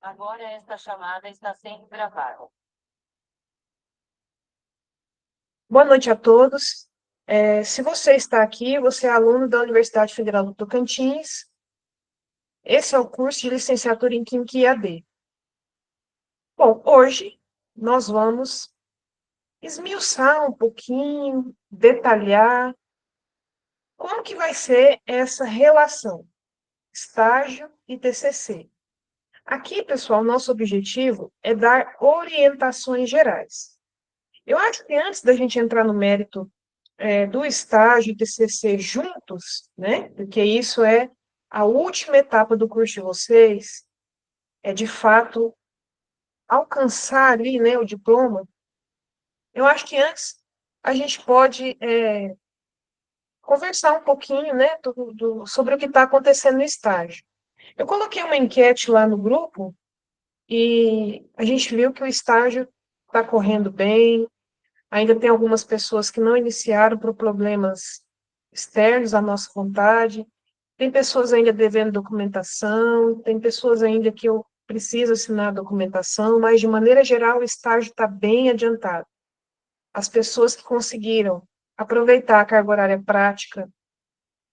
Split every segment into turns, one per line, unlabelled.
Agora esta chamada está sendo gravada.
Boa noite a todos. Se você está aqui, você é aluno da Universidade Federal do Tocantins. Esse é o curso de licenciatura em Química EAD. Bom, hoje nós vamos esmiuçar um pouquinho, detalhar como que vai ser essa relação estágio e TCC. Aqui, pessoal, nosso objetivo é dar orientações gerais. Eu acho que antes da gente entrar no mérito do estágio e TCC juntos, né? Porque isso é a última etapa do curso de vocês, é de fato alcançar ali, né, o diploma. Eu acho que antes a gente pode conversar um pouquinho, né, sobre o que está acontecendo no estágio. Eu coloquei uma enquete lá no grupo e a gente viu que o estágio está correndo bem. Ainda tem algumas pessoas que não iniciaram por problemas externos à nossa vontade. Tem pessoas ainda devendo documentação, tem pessoas ainda que eu preciso assinar a documentação, mas de maneira geral o estágio está bem adiantado. As pessoas que conseguiram aproveitar a carga horária prática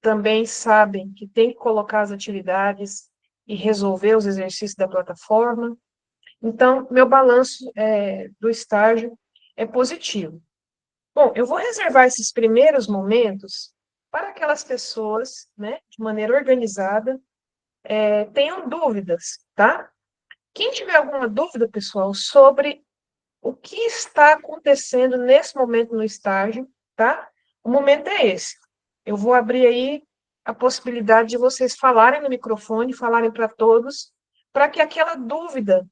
também sabem que tem que colocar as atividades e resolver os exercícios da plataforma. Então, meu balanço do estágio é positivo. Bom, eu vou reservar esses primeiros momentos para aquelas pessoas, né, de maneira organizada, tenham dúvidas, tá? Quem tiver alguma dúvida, pessoal, sobre o que está acontecendo nesse momento no estágio, tá? O momento é esse. Eu vou abrir aí a possibilidade de vocês falarem no microfone, falarem para todos, para que aquela dúvida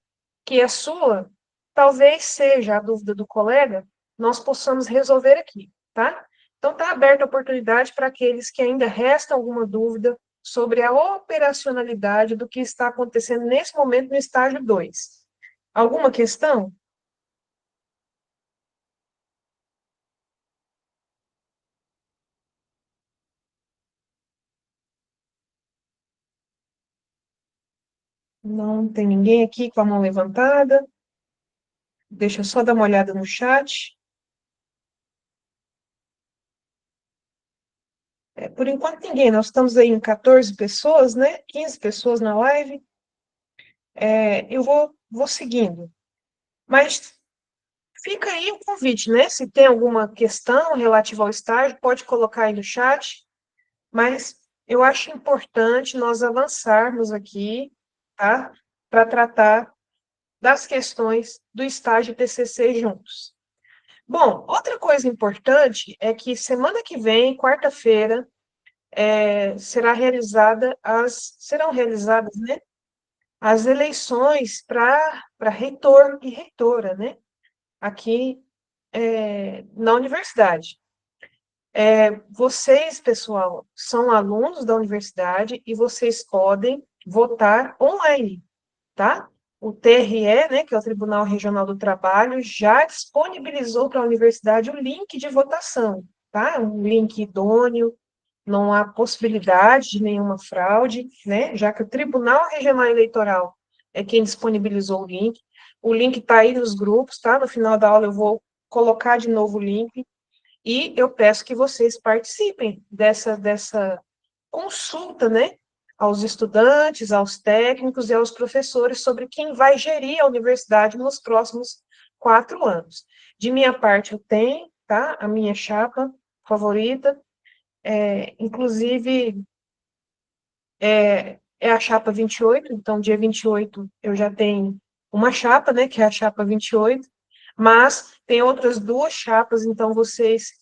que é sua, talvez seja a dúvida do colega, nós possamos resolver aqui, tá? Então, está aberta a oportunidade para aqueles que ainda resta alguma dúvida sobre a operacionalidade do que está acontecendo nesse momento no estágio 2. Alguma questão? Não tem ninguém aqui com a mão levantada. Deixa eu só dar uma olhada no chat. Por enquanto, ninguém. Nós estamos aí em 14 pessoas, né? 15 pessoas na live. Eu vou seguindo. Mas fica aí o convite, né? Se tem alguma questão relativa ao estágio, pode colocar aí no chat. Mas eu acho importante nós avançarmos aqui, tá? Para tratar das questões do estágio TCC juntos. Bom, outra coisa importante é que semana que vem, quarta-feira, serão realizadas, né, as eleições para reitor e reitora, né, aqui na universidade. Vocês, pessoal, são alunos da universidade e vocês podem votar online, tá? O TRE, né, que é o Tribunal Regional do Trabalho, já disponibilizou para a universidade o link de votação, tá? Um link idôneo, não há possibilidade de nenhuma fraude, né? Já que o Tribunal Regional Eleitoral é quem disponibilizou o link. O link está aí nos grupos, tá? No final da aula eu vou colocar de novo o link e eu peço que vocês participem dessa consulta, né? Aos estudantes, aos técnicos e aos professores sobre quem vai gerir a universidade nos próximos 4 anos. De minha parte, eu tenho, tá? A minha chapa favorita, inclusive, é a chapa 28, então, dia 28 eu já tenho uma chapa, né, que é a chapa 28, mas tem outras duas chapas, então vocês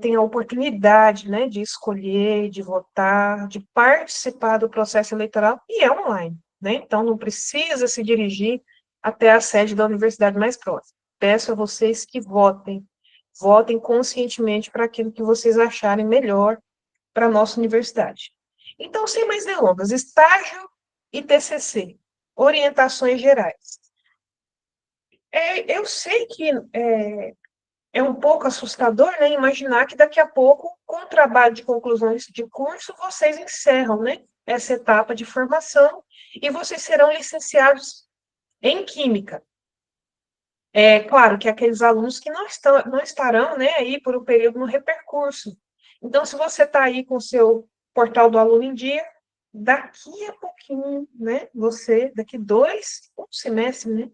têm a oportunidade, né, de escolher, de votar, de participar do processo eleitoral, e é online, né, então não precisa se dirigir até a sede da universidade mais próxima. Peço a vocês que votem, votem conscientemente para aquilo que vocês acharem melhor para a nossa universidade. Então, sem mais delongas, estágio e TCC, orientações gerais. Eu sei que é um pouco assustador, né, imaginar que daqui a pouco, com o trabalho de conclusões de curso, vocês encerram, né, essa etapa de formação e vocês serão licenciados em Química. É claro que aqueles alunos que não estarão, né, aí por um período no repercurso. Então, se você está aí com o seu portal do aluno em dia, daqui a pouquinho, né, daqui um semestre, né,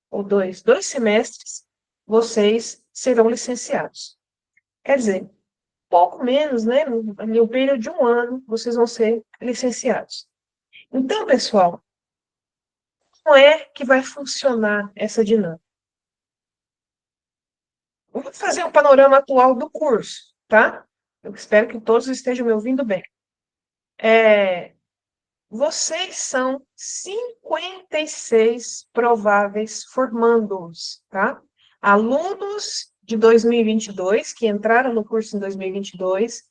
ou dois semestres, vocês serão licenciados. Quer dizer, pouco menos, né, no período de um ano, vocês vão ser licenciados. Então, pessoal, como é que vai funcionar essa dinâmica? Vou fazer um panorama atual do curso, tá? Eu espero que todos estejam me ouvindo bem. Vocês são 56 prováveis formandos, tá? Alunos de 2022, que entraram no curso em 2022,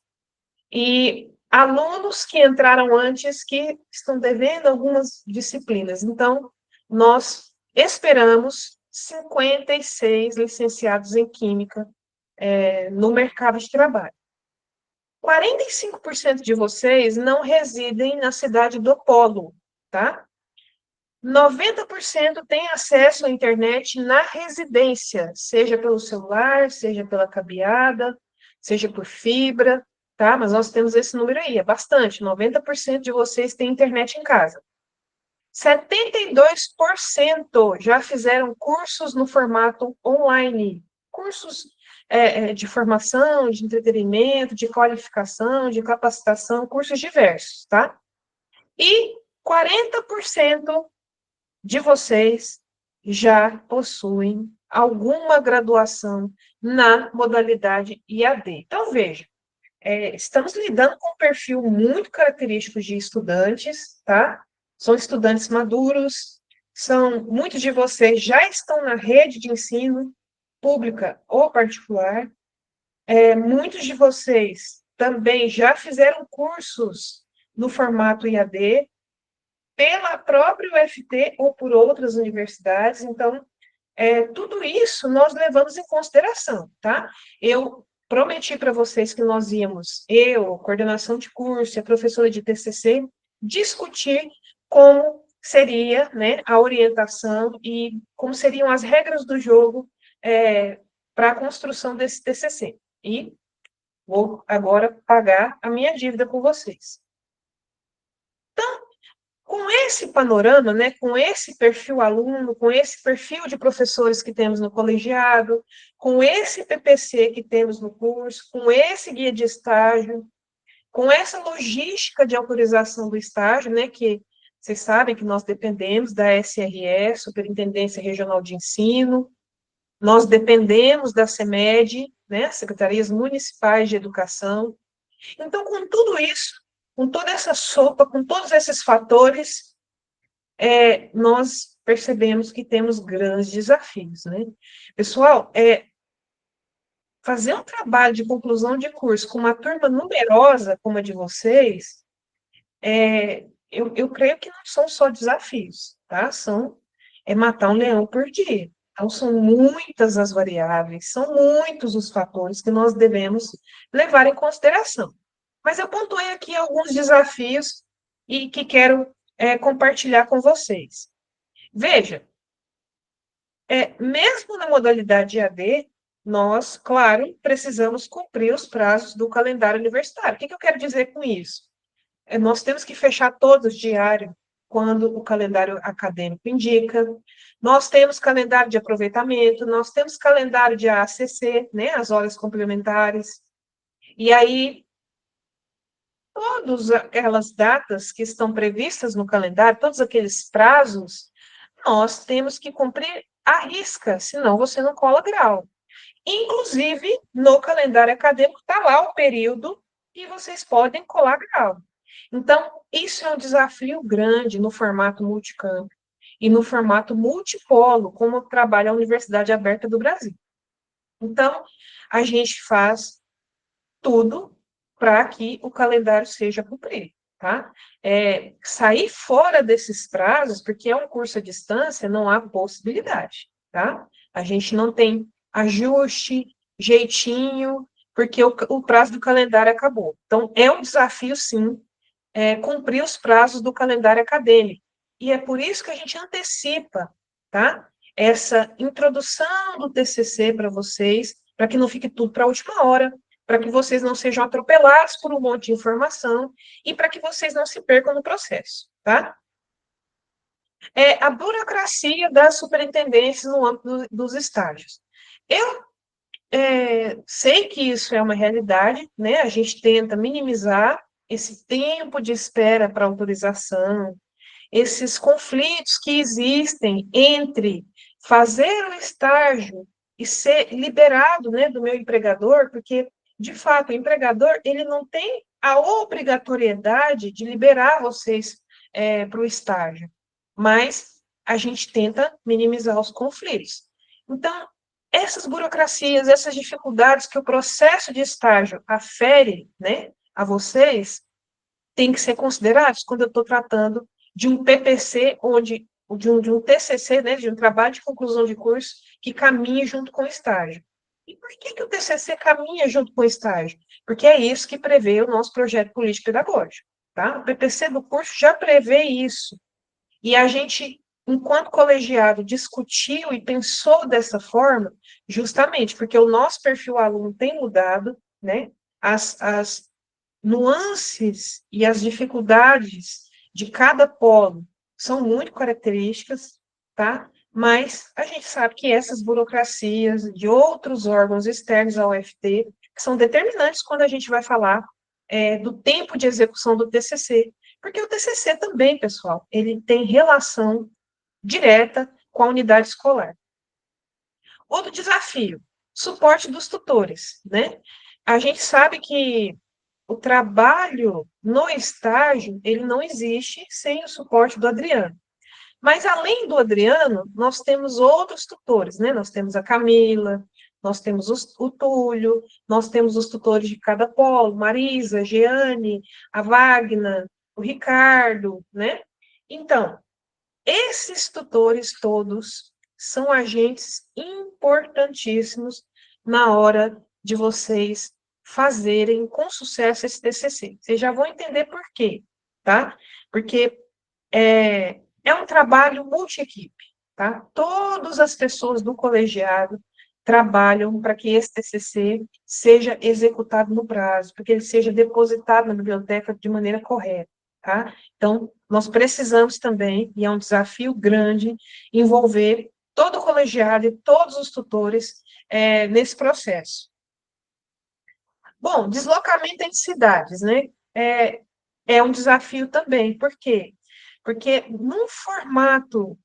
e alunos que entraram antes, que estão devendo algumas disciplinas. Então, nós esperamos 56 licenciados em Química, no mercado de trabalho. 45% de vocês não residem na cidade do polo, tá? 90% têm acesso à internet na residência, seja pelo celular, seja pela cabeada, seja por fibra, tá? Mas nós temos esse número aí, é bastante. 90% de vocês têm internet em casa. 72% já fizeram cursos no formato online, cursos de formação, de entretenimento, de qualificação, de capacitação, cursos diversos, tá? E 40% de vocês já possuem alguma graduação na modalidade IAD. Então, veja, estamos lidando com um perfil muito característico de estudantes, tá? São estudantes maduros, muitos de vocês já estão na rede de ensino, pública ou particular, muitos de vocês também já fizeram cursos no formato IAD, pela própria UFT ou por outras universidades, então, tudo isso nós levamos em consideração, tá? Eu prometi para vocês que nós íamos, eu, coordenação de curso e a professora de TCC, discutir como seria, né, a orientação e como seriam as regras do jogo para a construção desse TCC. E vou agora pagar a minha dívida com vocês. Com esse panorama, né, com esse perfil aluno, com esse perfil de professores que temos no colegiado, com esse PPC que temos no curso, com esse guia de estágio, com essa logística de autorização do estágio, né, que vocês sabem que nós dependemos da SRE, Superintendência Regional de Ensino, nós dependemos da CEMED, né, Secretarias Municipais de Educação. Então, com tudo isso, com toda essa sopa, com todos esses fatores, nós percebemos que temos grandes desafios, né? Pessoal, fazer um trabalho de conclusão de curso com uma turma numerosa como a de vocês, eu creio que não são só desafios, tá? Matar um leão por dia. Então, são muitas as variáveis, são muitos os fatores que nós devemos levar em consideração. Mas eu pontuei aqui alguns desafios e que quero compartilhar com vocês. Veja, mesmo na modalidade EAD, nós, claro, precisamos cumprir os prazos do calendário universitário. O que eu quero dizer com isso? Nós temos que fechar todos os diários quando o calendário acadêmico indica. Nós temos calendário de aproveitamento, nós temos calendário de ACC, né, as horas complementares. E aí, todas aquelas datas que estão previstas no calendário, todos aqueles prazos, nós temos que cumprir à risca, senão você não cola grau. Inclusive, no calendário acadêmico está lá o período que vocês podem colar grau. Então, isso é um desafio grande no formato multicampo e no formato multipolo, como trabalha a Universidade Aberta do Brasil. Então, a gente faz tudo para que o calendário seja cumprido, tá? Sair fora desses prazos, porque é um curso à distância, não há possibilidade, tá? A gente não tem ajuste, jeitinho, porque o prazo do calendário acabou. Então, é um desafio, sim, cumprir os prazos do calendário acadêmico. e é por isso que a gente antecipa, tá? Essa introdução do TCC para vocês, para que não fique tudo para a última hora, para que vocês não sejam atropelados por um monte de informação e para que vocês não se percam no processo, tá? É a burocracia das superintendências no âmbito dos estágios. Eu sei que isso é uma realidade, né? A gente tenta minimizar esse tempo de espera para autorização, esses conflitos que existem entre fazer o estágio e ser liberado, né, do meu empregador, porque, de fato, o empregador ele não tem a obrigatoriedade de liberar vocês para o estágio, mas a gente tenta minimizar os conflitos. Então, essas burocracias, essas dificuldades que o processo de estágio afere, né, a vocês, tem que ser considerados quando eu estou tratando de um PPC, de um TCC, né, de um trabalho de conclusão de curso, que caminhe junto com o estágio. E por que o TCC caminha junto com o estágio? Porque é isso que prevê o nosso projeto político-pedagógico. Tá? O PPC do curso já prevê isso. E a gente, enquanto colegiado, discutiu e pensou dessa forma, justamente porque o nosso perfil aluno tem mudado, né? As nuances e as dificuldades de cada polo são muito características, tá? Mas a gente sabe que essas burocracias de outros órgãos externos ao UFT que são determinantes quando a gente vai falar do tempo de execução do TCC, porque o TCC também, pessoal, ele tem relação direta com a unidade escolar. Outro desafio, suporte dos tutores, né? A gente sabe que o trabalho no estágio, ele não existe sem o suporte do Adriano. Mas, além do Adriano, nós temos outros tutores, né? Nós temos a Camila, nós temos o Túlio, nós temos os tutores de cada polo, Marisa, Jeane, a Wagner, o Ricardo, né? Então, esses tutores todos são agentes importantíssimos na hora de vocês fazerem com sucesso esse TCC. Vocês já vão entender por quê, tá? Porque é um trabalho multi-equipe, tá? Todas as pessoas do colegiado trabalham para que esse TCC seja executado no prazo, para que ele seja depositado na biblioteca de maneira correta, tá? Então, nós precisamos também, e é um desafio grande, envolver todo o colegiado e todos os tutores nesse processo. Bom, deslocamento entre cidades, né? É um desafio também, por quê? Porque num formato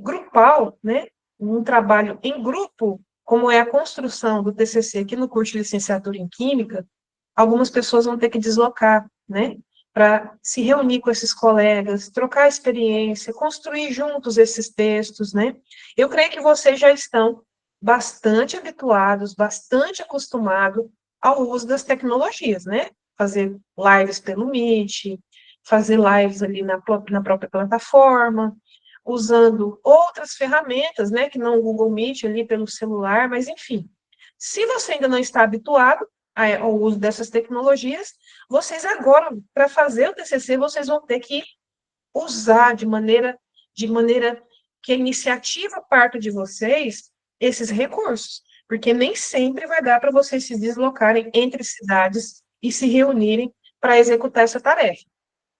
grupal, né, um trabalho em grupo, como é a construção do TCC aqui no curso de licenciatura em Química, algumas pessoas vão ter que deslocar, né, para se reunir com esses colegas, trocar experiência, construir juntos esses textos, né? Eu creio que vocês já estão bastante habituados, bastante acostumados ao uso das tecnologias, né? Fazer lives pelo Meet, fazer lives ali na própria plataforma, usando outras ferramentas, né, que não o Google Meet ali pelo celular, mas enfim. Se você ainda não está habituado ao uso dessas tecnologias, vocês agora, para fazer o TCC, vocês vão ter que usar de maneira que a iniciativa parte de vocês esses recursos, porque nem sempre vai dar para vocês se deslocarem entre cidades e se reunirem para executar essa tarefa.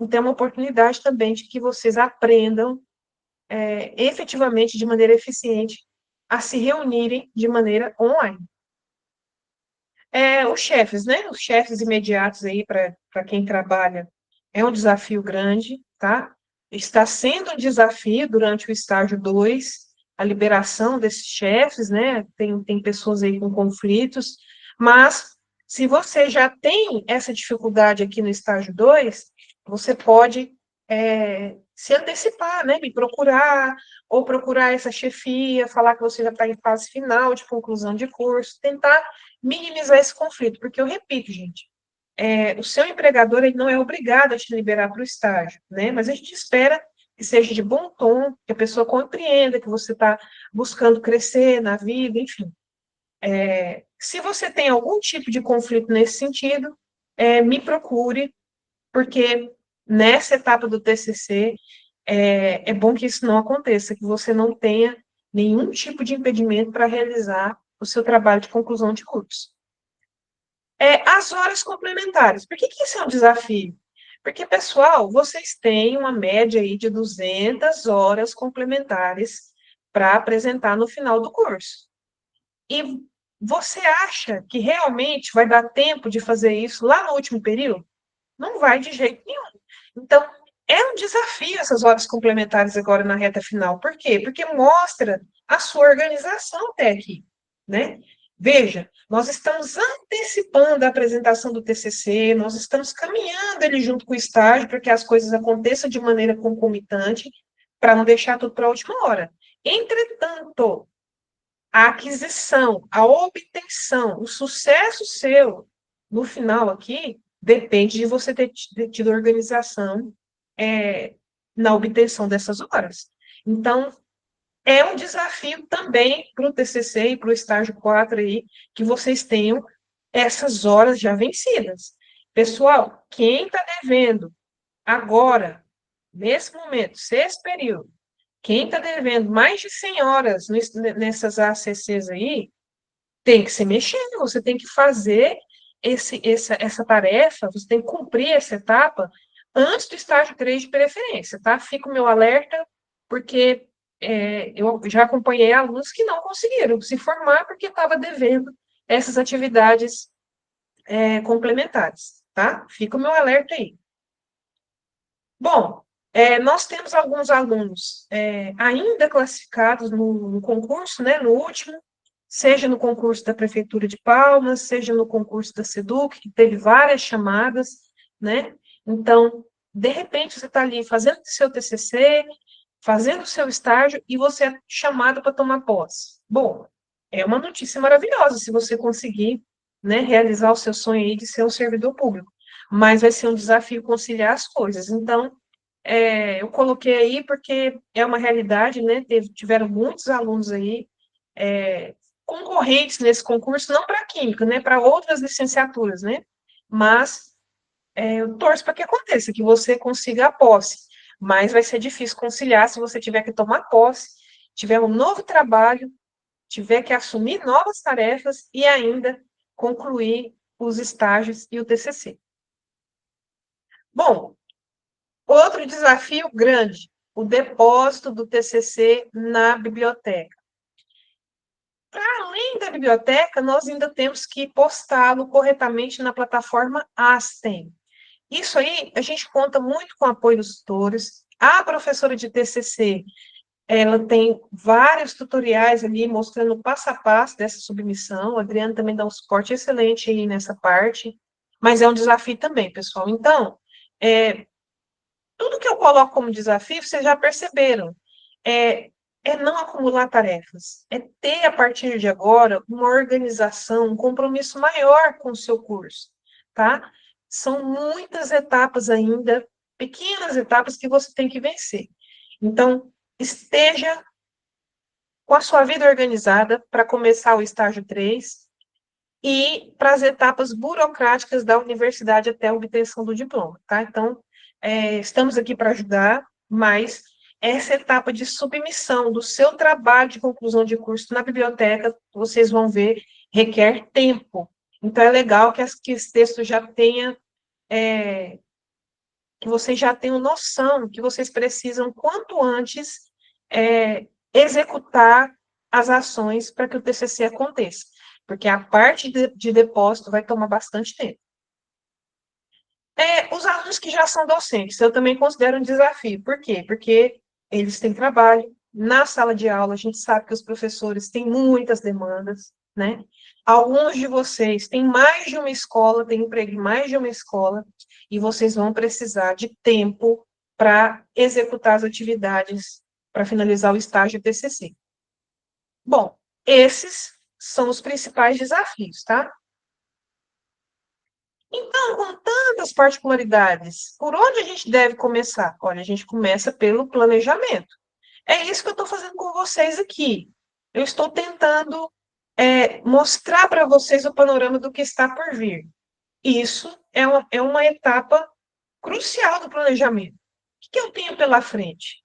Então, é uma oportunidade também de que vocês aprendam efetivamente, de maneira eficiente, a se reunirem de maneira online. Os chefes, né? Os chefes imediatos aí para quem trabalha é um desafio grande, tá? Está sendo um desafio durante o estágio 2, a liberação desses chefes, né? Tem pessoas aí com conflitos, mas se você já tem essa dificuldade aqui no estágio 2, você pode se antecipar, né? Me procurar, ou procurar essa chefia, falar que você já está em fase final de conclusão de curso, tentar minimizar esse conflito, porque eu repito, gente, o seu empregador ele não é obrigado a te liberar para o estágio, né? Mas a gente espera que seja de bom tom, que a pessoa compreenda que você está buscando crescer na vida, enfim. Se você tem algum tipo de conflito nesse sentido, me procure, porque nessa etapa do TCC é bom que isso não aconteça, que você não tenha nenhum tipo de impedimento para realizar o seu trabalho de conclusão de curso. As horas complementares. Por que isso é um desafio? Porque, pessoal, vocês têm uma média aí de 200 horas complementares para apresentar no final do curso. E você acha que realmente vai dar tempo de fazer isso lá no último período? Não vai de jeito nenhum. Então, é um desafio essas horas complementares agora na reta final. Por quê? Porque mostra a sua organização até aqui, né? Veja, nós estamos antecipando a apresentação do TCC, nós estamos caminhando ele junto com o estágio para que as coisas aconteçam de maneira concomitante, para não deixar tudo para a última hora. Entretanto, a aquisição, a obtenção, o sucesso seu no final aqui depende de você ter tido organização na obtenção dessas horas. Então, é um desafio também para o TCC e para o estágio 4 aí, que vocês tenham essas horas já vencidas. Pessoal, quem está devendo agora, nesse momento, sexto período, quem está devendo mais de 100 horas nessas ACCs aí, tem que se mexer, você tem que fazer essa tarefa, você tem que cumprir essa etapa antes do estágio 3 de preferência, tá? Fica o meu alerta, porque eu já acompanhei alunos que não conseguiram se formar porque estava devendo essas atividades complementares, tá? Fica o meu alerta aí. Bom, nós temos alguns alunos ainda classificados no concurso, né, no último, seja no concurso da Prefeitura de Palmas, seja no concurso da SEDUC, que teve várias chamadas, né? Então, de repente, você está ali fazendo seu TCC, fazendo seu estágio, e você é chamado para tomar posse. Bom, é uma notícia maravilhosa se você conseguir, né, realizar o seu sonho aí de ser um servidor público, mas vai ser um desafio conciliar as coisas. Então, eu coloquei aí porque é uma realidade, né? Tiveram muitos alunos aí concorrentes nesse concurso, não para química, né? Para outras licenciaturas, né? Mas eu torço para que aconteça, que você consiga a posse. Mas vai ser difícil conciliar se você tiver que tomar posse, tiver um novo trabalho, tiver que assumir novas tarefas e ainda concluir os estágios e o TCC. Bom, outro desafio grande, o depósito do TCC na biblioteca. Para além da biblioteca, nós ainda temos que postá-lo corretamente na plataforma Astem. Isso aí, a gente conta muito com o apoio dos tutores. A professora de TCC, ela tem vários tutoriais ali mostrando o passo a passo dessa submissão. A Adriana também dá um suporte excelente aí nessa parte, mas é um desafio também, pessoal. Então, tudo que eu coloco como desafio, vocês já perceberam, é, é não acumular tarefas, é ter, a partir de agora, uma organização, um compromisso maior com o seu curso, tá? São muitas etapas ainda, pequenas etapas que você tem que vencer. Então, esteja com a sua vida organizada para começar o estágio 3 e para as etapas burocráticas da universidade até a obtenção do diploma, tá? Então, estamos aqui para ajudar, mas essa etapa de submissão do seu trabalho de conclusão de curso na biblioteca, vocês vão ver, requer tempo. Então, é legal que esse texto já tenha, que vocês já tenham noção que vocês precisam, quanto antes, executar as ações para que o TCC aconteça, porque a parte de depósito vai tomar bastante tempo. Os alunos que já são docentes, eu também considero um desafio. Por quê? Porque eles têm trabalho. Na sala de aula, a gente sabe que os professores têm muitas demandas, né? Alguns de vocês têm mais de uma escola, têm emprego em mais de uma escola, e vocês vão precisar de tempo para executar as atividades, para finalizar o estágio TCC. Bom, esses são os principais desafios, tá? Então, com tantas particularidades, por onde a gente deve começar? Olha, a gente começa pelo planejamento. É isso que eu estou fazendo com vocês aqui. Eu estou tentando mostrar para vocês o panorama do que está por vir. Isso é uma etapa crucial do planejamento. que eu tenho pela frente?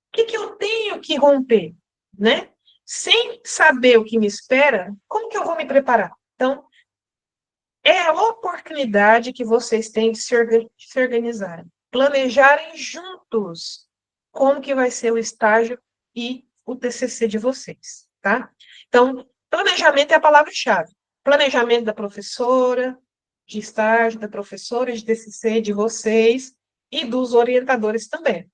O que eu tenho que romper, né? Sem saber o que me espera, como que eu vou me preparar? Então, é a oportunidade que vocês têm de se organizarem, planejarem juntos como que vai ser o estágio e o TCC de vocês, tá? Então, planejamento é a palavra-chave. Planejamento da professora, de estágio, da professora de TCC, de vocês e dos orientadores também.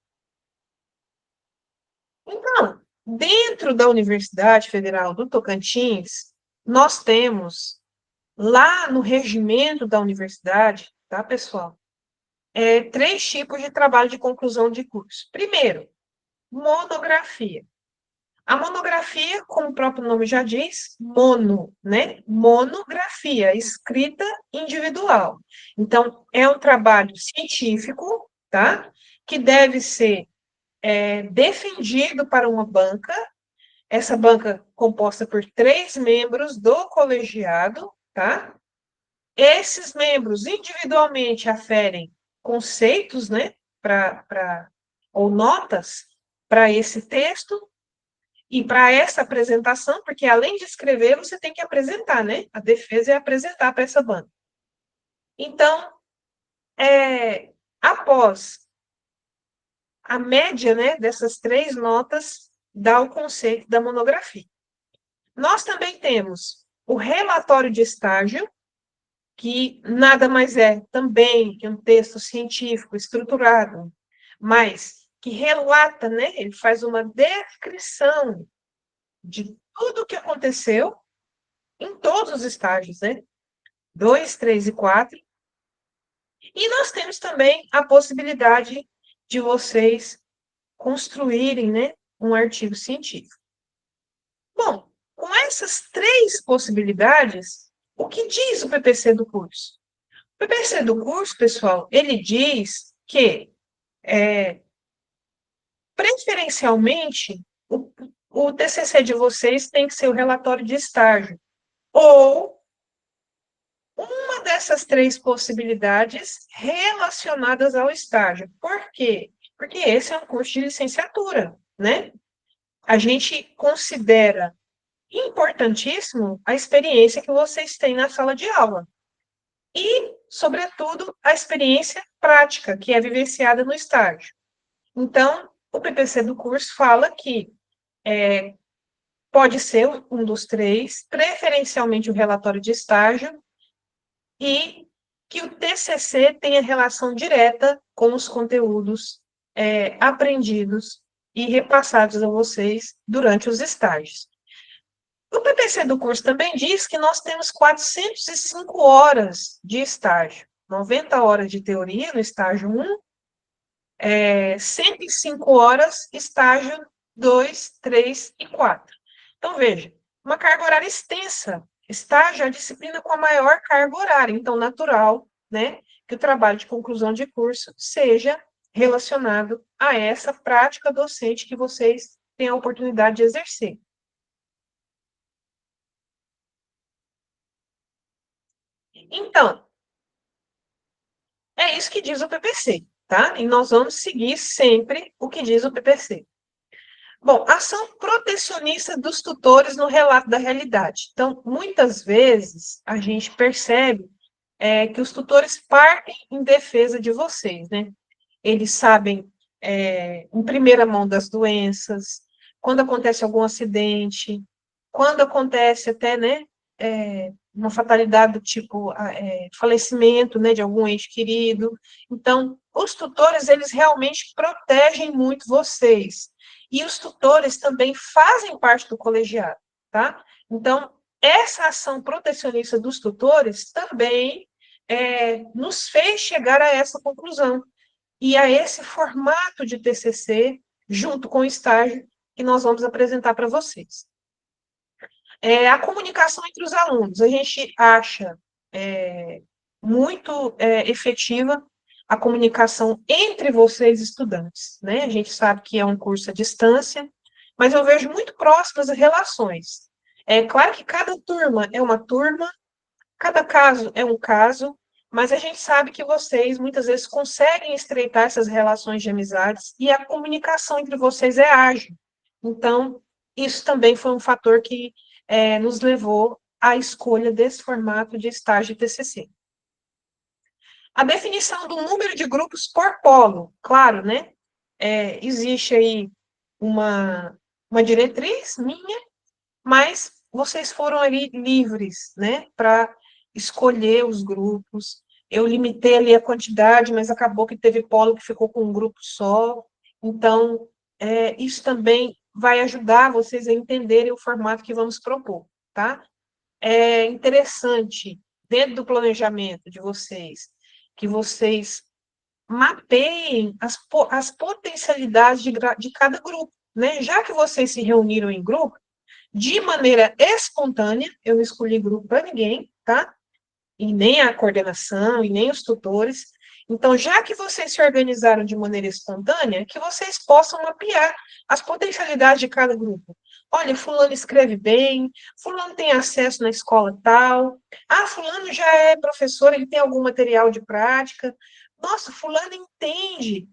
Então, dentro da Universidade Federal do Tocantins, nós temos lá no regimento da universidade, tá, pessoal? Três tipos de trabalho de conclusão de curso. Primeiro, monografia. A monografia, como o próprio nome já diz, mono, né? Monografia, escrita individual. Então, é um trabalho científico, tá? Que deve ser defendido para uma banca. Essa banca composta por 3 membros do colegiado, tá? Esses membros individualmente aferem conceitos, né, ou notas para esse texto e para essa apresentação, porque além de escrever, você tem que apresentar, né? A defesa é apresentar para essa banca. Então, após a média, né, dessas 3 notas, dá o conceito da monografia. Nós também temos o relatório de estágio, que nada mais é também que um texto científico estruturado, mas que relata, né? Ele faz uma descrição de tudo o que aconteceu em todos os estágios, né? 2, 3 e 4. E nós temos também a possibilidade de vocês construírem, né, um artigo científico. Bom, com essas 3 possibilidades, o que diz o PPC do curso? O PPC do curso, pessoal, ele diz que, preferencialmente, o TCC de vocês tem que ser o relatório de estágio, ou uma dessas 3 possibilidades relacionadas ao estágio. Por quê? Porque esse é um curso de licenciatura, né? A gente considera importantíssimo a experiência que vocês têm na sala de aula. E, sobretudo, a experiência prática, que é vivenciada no estágio. Então, o PPC do curso fala que pode ser um dos 3, preferencialmente o relatório de estágio, e que o TCC tenha relação direta com os conteúdos aprendidos e repassados a vocês durante os estágios. O PPC do curso também diz que nós temos 405 horas de estágio, 90 horas de teoria no estágio 1, 105 horas estágio 2, 3 e 4. Então, veja, uma carga horária extensa. Estágio é a disciplina com a maior carga horária, então, natural, né, que o trabalho de conclusão de curso seja relacionado a essa prática docente que vocês têm a oportunidade de exercer. Então, é isso que diz o PPC, tá? E nós vamos seguir sempre o que diz o PPC. Bom, ação protecionista dos tutores no relato da realidade. Então, muitas vezes, a gente percebe que os tutores partem em defesa de vocês, né? Eles sabem, em primeira mão, das doenças, quando acontece algum acidente, quando acontece até, né, uma fatalidade do tipo falecimento, né, de algum ente querido. Então, os tutores, eles realmente protegem muito vocês. E os tutores também fazem parte do colegiado, tá? Então, essa ação protecionista dos tutores também nos fez chegar a essa conclusão e a esse formato de TCC, junto com o estágio, que nós vamos apresentar para vocês. A comunicação entre os alunos, a gente acha muito efetiva a comunicação entre vocês, estudantes, né? A gente sabe que é um curso à distância, mas eu vejo muito próximas as relações. É claro que cada turma é uma turma, cada caso é um caso, mas a gente sabe que vocês muitas vezes conseguem estreitar essas relações de amizades e a comunicação entre vocês é ágil. Então, isso também foi um fator que nos levou à escolha desse formato de estágio TCC. A definição do número de grupos por polo, claro, né? Existe aí uma diretriz minha, mas vocês foram ali livres, né, para escolher os grupos. Eu limitei ali a quantidade, mas acabou que teve polo que ficou com um grupo só. Então, isso também vai ajudar vocês a entenderem o formato que vamos propor, tá? É interessante, dentro do planejamento de vocês, que vocês mapeiem as potencialidades de cada grupo, né? Já que vocês se reuniram em grupo, de maneira espontânea, eu não escolhi grupo para ninguém, tá? E nem a coordenação, e nem os tutores. Então, já que vocês se organizaram de maneira espontânea, que vocês possam mapear as potencialidades de cada grupo. Olha, fulano escreve bem, fulano tem acesso na escola tal, fulano já é professor, ele tem algum material de prática, nossa, fulano entende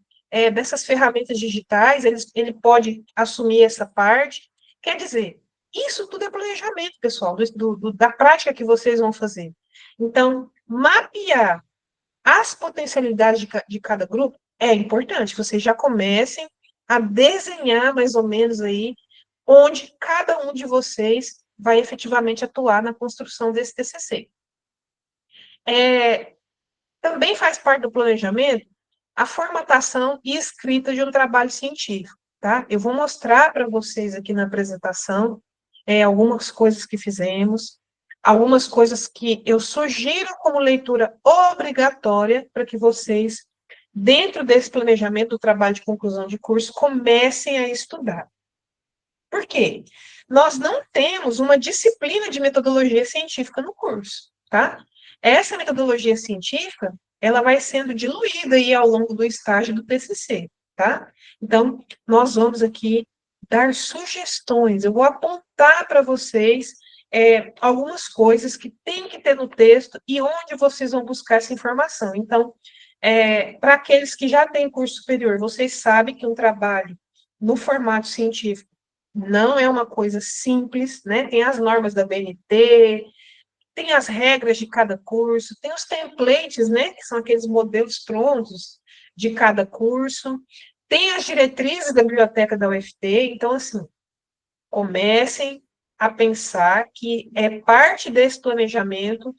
dessas ferramentas digitais, ele pode assumir essa parte. Quer dizer, isso tudo é planejamento, pessoal, da prática que vocês vão fazer. Então, mapear as potencialidades de cada grupo é importante. Vocês já comecem a desenhar mais ou menos aí onde cada um de vocês vai efetivamente atuar na construção desse TCC. Também faz parte do planejamento a formatação e escrita de um trabalho científico, tá? Eu vou mostrar para vocês aqui na apresentação algumas coisas que fizemos, algumas coisas que eu sugiro como leitura obrigatória para que vocês, dentro desse planejamento do trabalho de conclusão de curso, comecem a estudar. Por quê? Nós não temos uma disciplina de metodologia científica no curso, tá? Essa metodologia científica, ela vai sendo diluída aí ao longo do estágio do TCC, tá? Então, nós vamos aqui dar sugestões, eu vou apontar para vocês algumas coisas que tem que ter no texto e onde vocês vão buscar essa informação. Então, para aqueles que já têm curso superior, vocês sabem que um trabalho no formato científico não é uma coisa simples, né? Tem as normas da BNT, tem as regras de cada curso, tem os templates, né? Que são aqueles modelos prontos de cada curso, tem as diretrizes da biblioteca da UFT, então, assim, comecem a pensar que é parte desse planejamento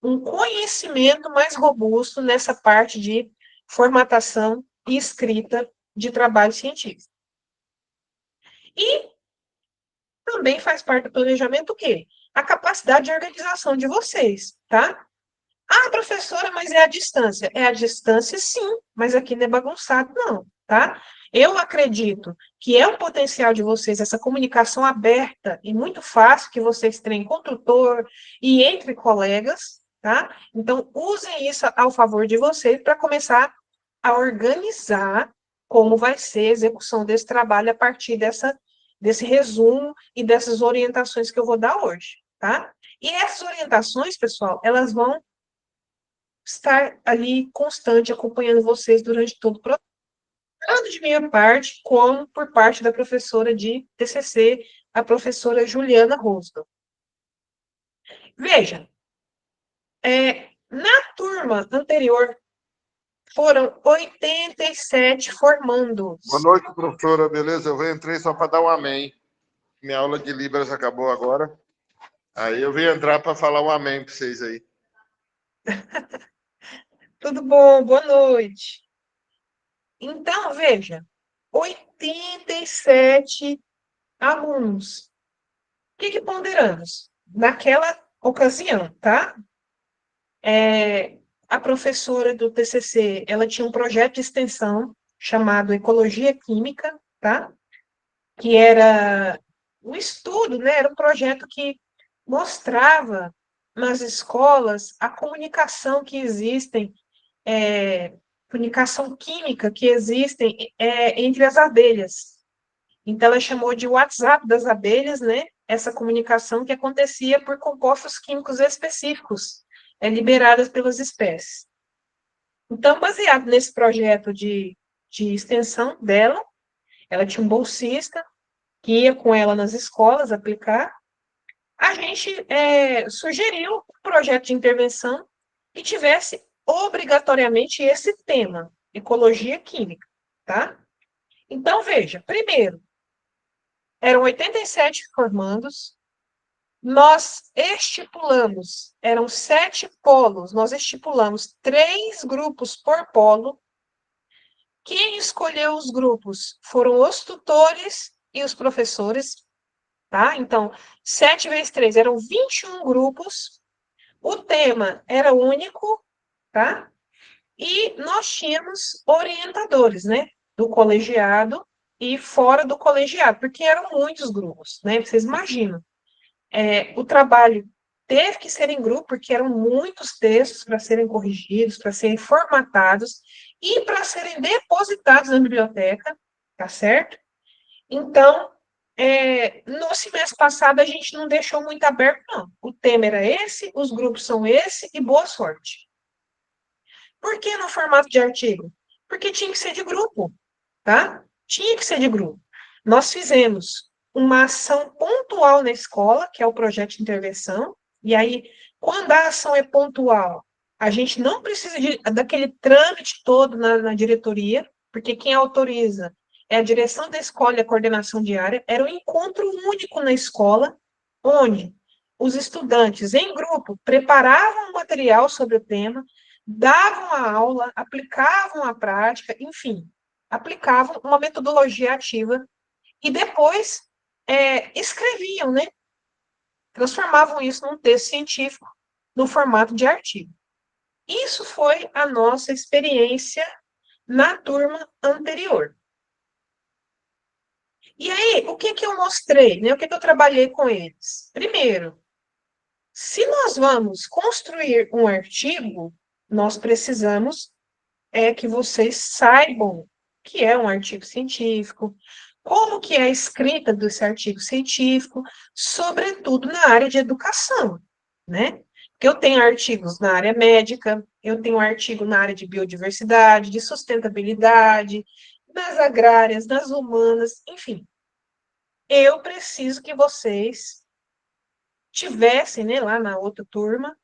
um conhecimento mais robusto nessa parte de formatação e escrita de trabalho científico. E também faz parte do planejamento o quê? A capacidade de organização de vocês, tá? Professora, mas é a distância. É a distância, sim, mas aqui não é bagunçado, não, tá? Eu acredito que é um potencial de vocês essa comunicação aberta e muito fácil que vocês têm com o tutor e entre colegas, tá? Então, usem isso ao favor de vocês para começar a organizar como vai ser a execução desse trabalho a partir desse resumo e dessas orientações que eu vou dar hoje, tá? E essas orientações, pessoal, elas vão estar ali constante acompanhando vocês durante todo o processo, tanto de minha parte, como por parte da professora de TCC, a professora Juliana Rosdo. Veja, na turma anterior, foram 87 formandos.
Boa noite, professora. Beleza? Eu entrei só para dar um amém. Minha aula de Libras acabou agora. Aí eu vim entrar para falar um amém para vocês aí.
Tudo bom? Boa noite. Então, veja, 87 alunos. O que ponderamos? Naquela ocasião, tá? A professora do TCC, ela tinha um projeto de extensão chamado Ecologia Química, tá? Que era um estudo, né? Era um projeto que mostrava nas escolas a comunicação que existem, comunicação química que existem entre as abelhas. Então, ela chamou de WhatsApp das abelhas, né? Essa comunicação que acontecia por compostos químicos específicos liberadas pelas espécies. Então, baseado nesse projeto de extensão dela, ela tinha um bolsista que ia com ela nas escolas aplicar, a gente sugeriu um projeto de intervenção que tivesse obrigatoriamente esse tema, ecologia química, tá? Então, veja, primeiro, eram 87 formandos, nós estipulamos, eram 7 polos, nós estipulamos 3 grupos por polo. Quem escolheu os grupos foram os tutores e os professores, tá? Então, 7 vezes 3 eram 21 grupos, o tema era único, tá? E nós tínhamos orientadores, né? Do colegiado e fora do colegiado, porque eram muitos grupos, né? Vocês imaginam. O trabalho teve que ser em grupo, porque eram muitos textos para serem corrigidos, para serem formatados e para serem depositados na biblioteca, tá certo? Então, no semestre passado, a gente não deixou muito aberto, não. O tema era esse, os grupos são esse, e boa sorte. Por que no formato de artigo? Porque tinha que ser de grupo, tá? Tinha que ser de grupo. Nós fizemos uma ação pontual na escola, que é o projeto de intervenção, e aí, quando a ação é pontual, a gente não precisa daquele trâmite todo na diretoria, porque quem autoriza é a direção da escola e a coordenação diária, era um encontro único na escola, onde os estudantes, em grupo, preparavam o material sobre o tema, davam a aula, aplicavam a prática, enfim, aplicavam uma metodologia ativa e depois escreviam, né? Transformavam isso num texto científico, no formato de artigo. Isso foi a nossa experiência na turma anterior. E aí, o que eu mostrei, né? O que eu trabalhei com eles? Primeiro, se nós vamos construir um artigo, nós precisamos que vocês saibam que é um artigo científico, como que é a escrita desse artigo científico, sobretudo na área de educação, né? Porque eu tenho artigos na área médica, eu tenho artigo na área de biodiversidade, de sustentabilidade, nas agrárias, nas humanas, enfim. Eu preciso que vocês tivessem, né, lá na outra turma,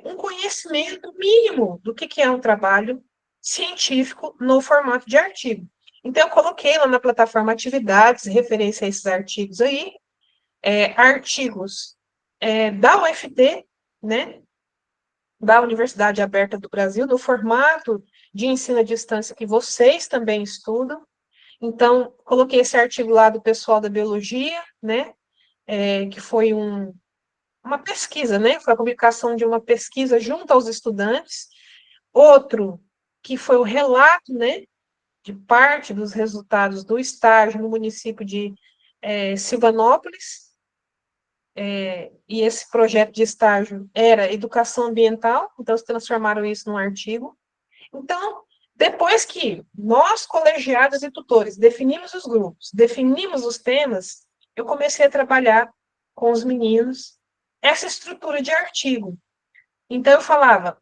um conhecimento mínimo do que é um trabalho científico no formato de artigo. Então, eu coloquei lá na plataforma atividades, referência a esses artigos aí, artigos da UFT, né, da Universidade Aberta do Brasil, no formato de ensino à distância que vocês também estudam. Então, coloquei esse artigo lá do pessoal da biologia, né, que foi uma pesquisa, né? Foi a publicação de uma pesquisa junto aos estudantes. Outro, que foi o relato, né, de parte dos resultados do estágio no município de Silvanópolis. E esse projeto de estágio era educação ambiental, então se transformaram isso num artigo. Então, depois que nós, colegiados e tutores, definimos os grupos, definimos os temas, eu comecei a trabalhar com os meninos essa estrutura de artigo. Então, eu falava,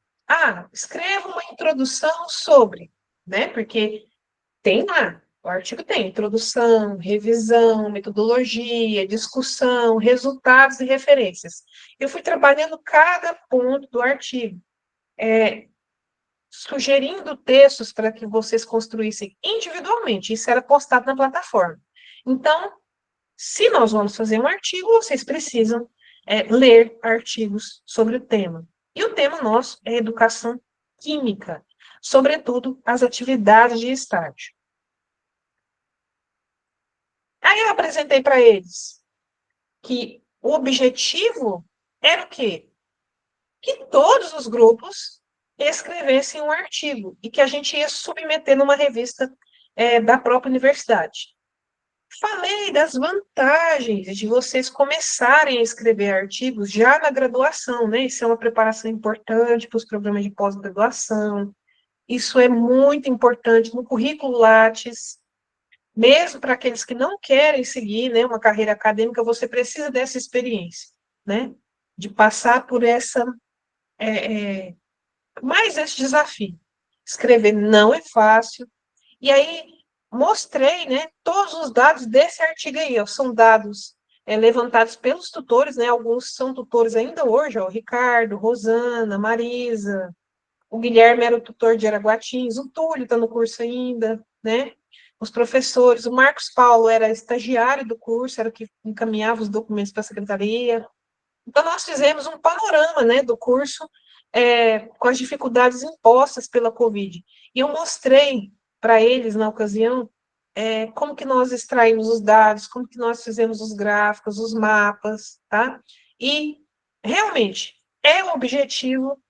escreva uma introdução sobre, né? Porque tem lá, o artigo tem introdução, revisão, metodologia, discussão, resultados e referências. Eu fui trabalhando cada ponto do artigo, sugerindo textos para que vocês construíssem individualmente. Isso era postado na plataforma. Então, se nós vamos fazer um artigo, vocês precisam ler artigos sobre o tema. E o tema nosso é educação química, sobretudo as atividades de estágio. Aí eu apresentei para eles que o objetivo era o quê? Que todos os grupos escrevessem um artigo e que a gente ia submeter numa revista da própria universidade. Falei das vantagens de vocês começarem a escrever artigos já na graduação, né? Isso é uma preparação importante para os programas de pós-graduação. Isso é muito importante no currículo Lattes, mesmo para aqueles que não querem seguir, né, uma carreira acadêmica, você precisa dessa experiência, né? De passar por essa mais esse desafio. Escrever não é fácil. E aí mostrei, né, todos os dados desse artigo aí, ó, são dados levantados pelos tutores, né, alguns são tutores ainda hoje, ó, o Ricardo, Rosana, Marisa, o Guilherme era o tutor de Araguatins, o Túlio está no curso ainda, né, os professores, o Marcos Paulo era estagiário do curso, era o que encaminhava os documentos para a secretaria. Então, nós fizemos um panorama, né, do curso com as dificuldades impostas pela Covid. E eu mostrei para eles, na ocasião, como que nós extraímos os dados, como que nós fizemos os gráficos, os mapas, tá? E, realmente, é o objetivo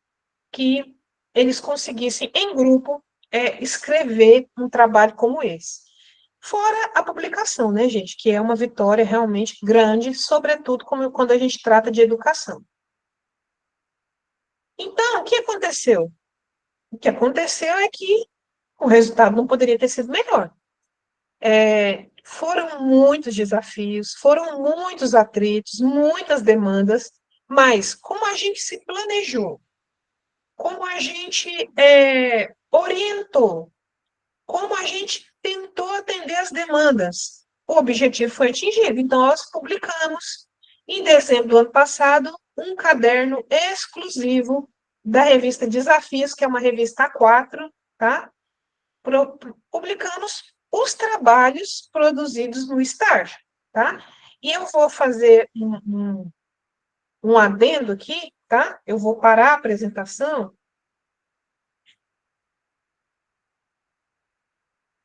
que eles conseguissem, em grupo, escrever um trabalho como esse. Fora a publicação, né, gente, que é uma vitória realmente grande, sobretudo quando a gente trata de educação. Então, o que aconteceu? O que aconteceu é que o resultado não poderia ter sido melhor. Foram muitos desafios, foram muitos atritos, muitas demandas, mas como a gente se planejou, como a gente orientou, como a gente tentou atender as demandas, o objetivo foi atingido. Então, nós publicamos, em dezembro do ano passado, um caderno exclusivo da revista Desafios, que é uma revista A4, tá? Publicamos os trabalhos produzidos no estágio, tá? E eu vou fazer um adendo aqui, tá? Eu vou parar a apresentação.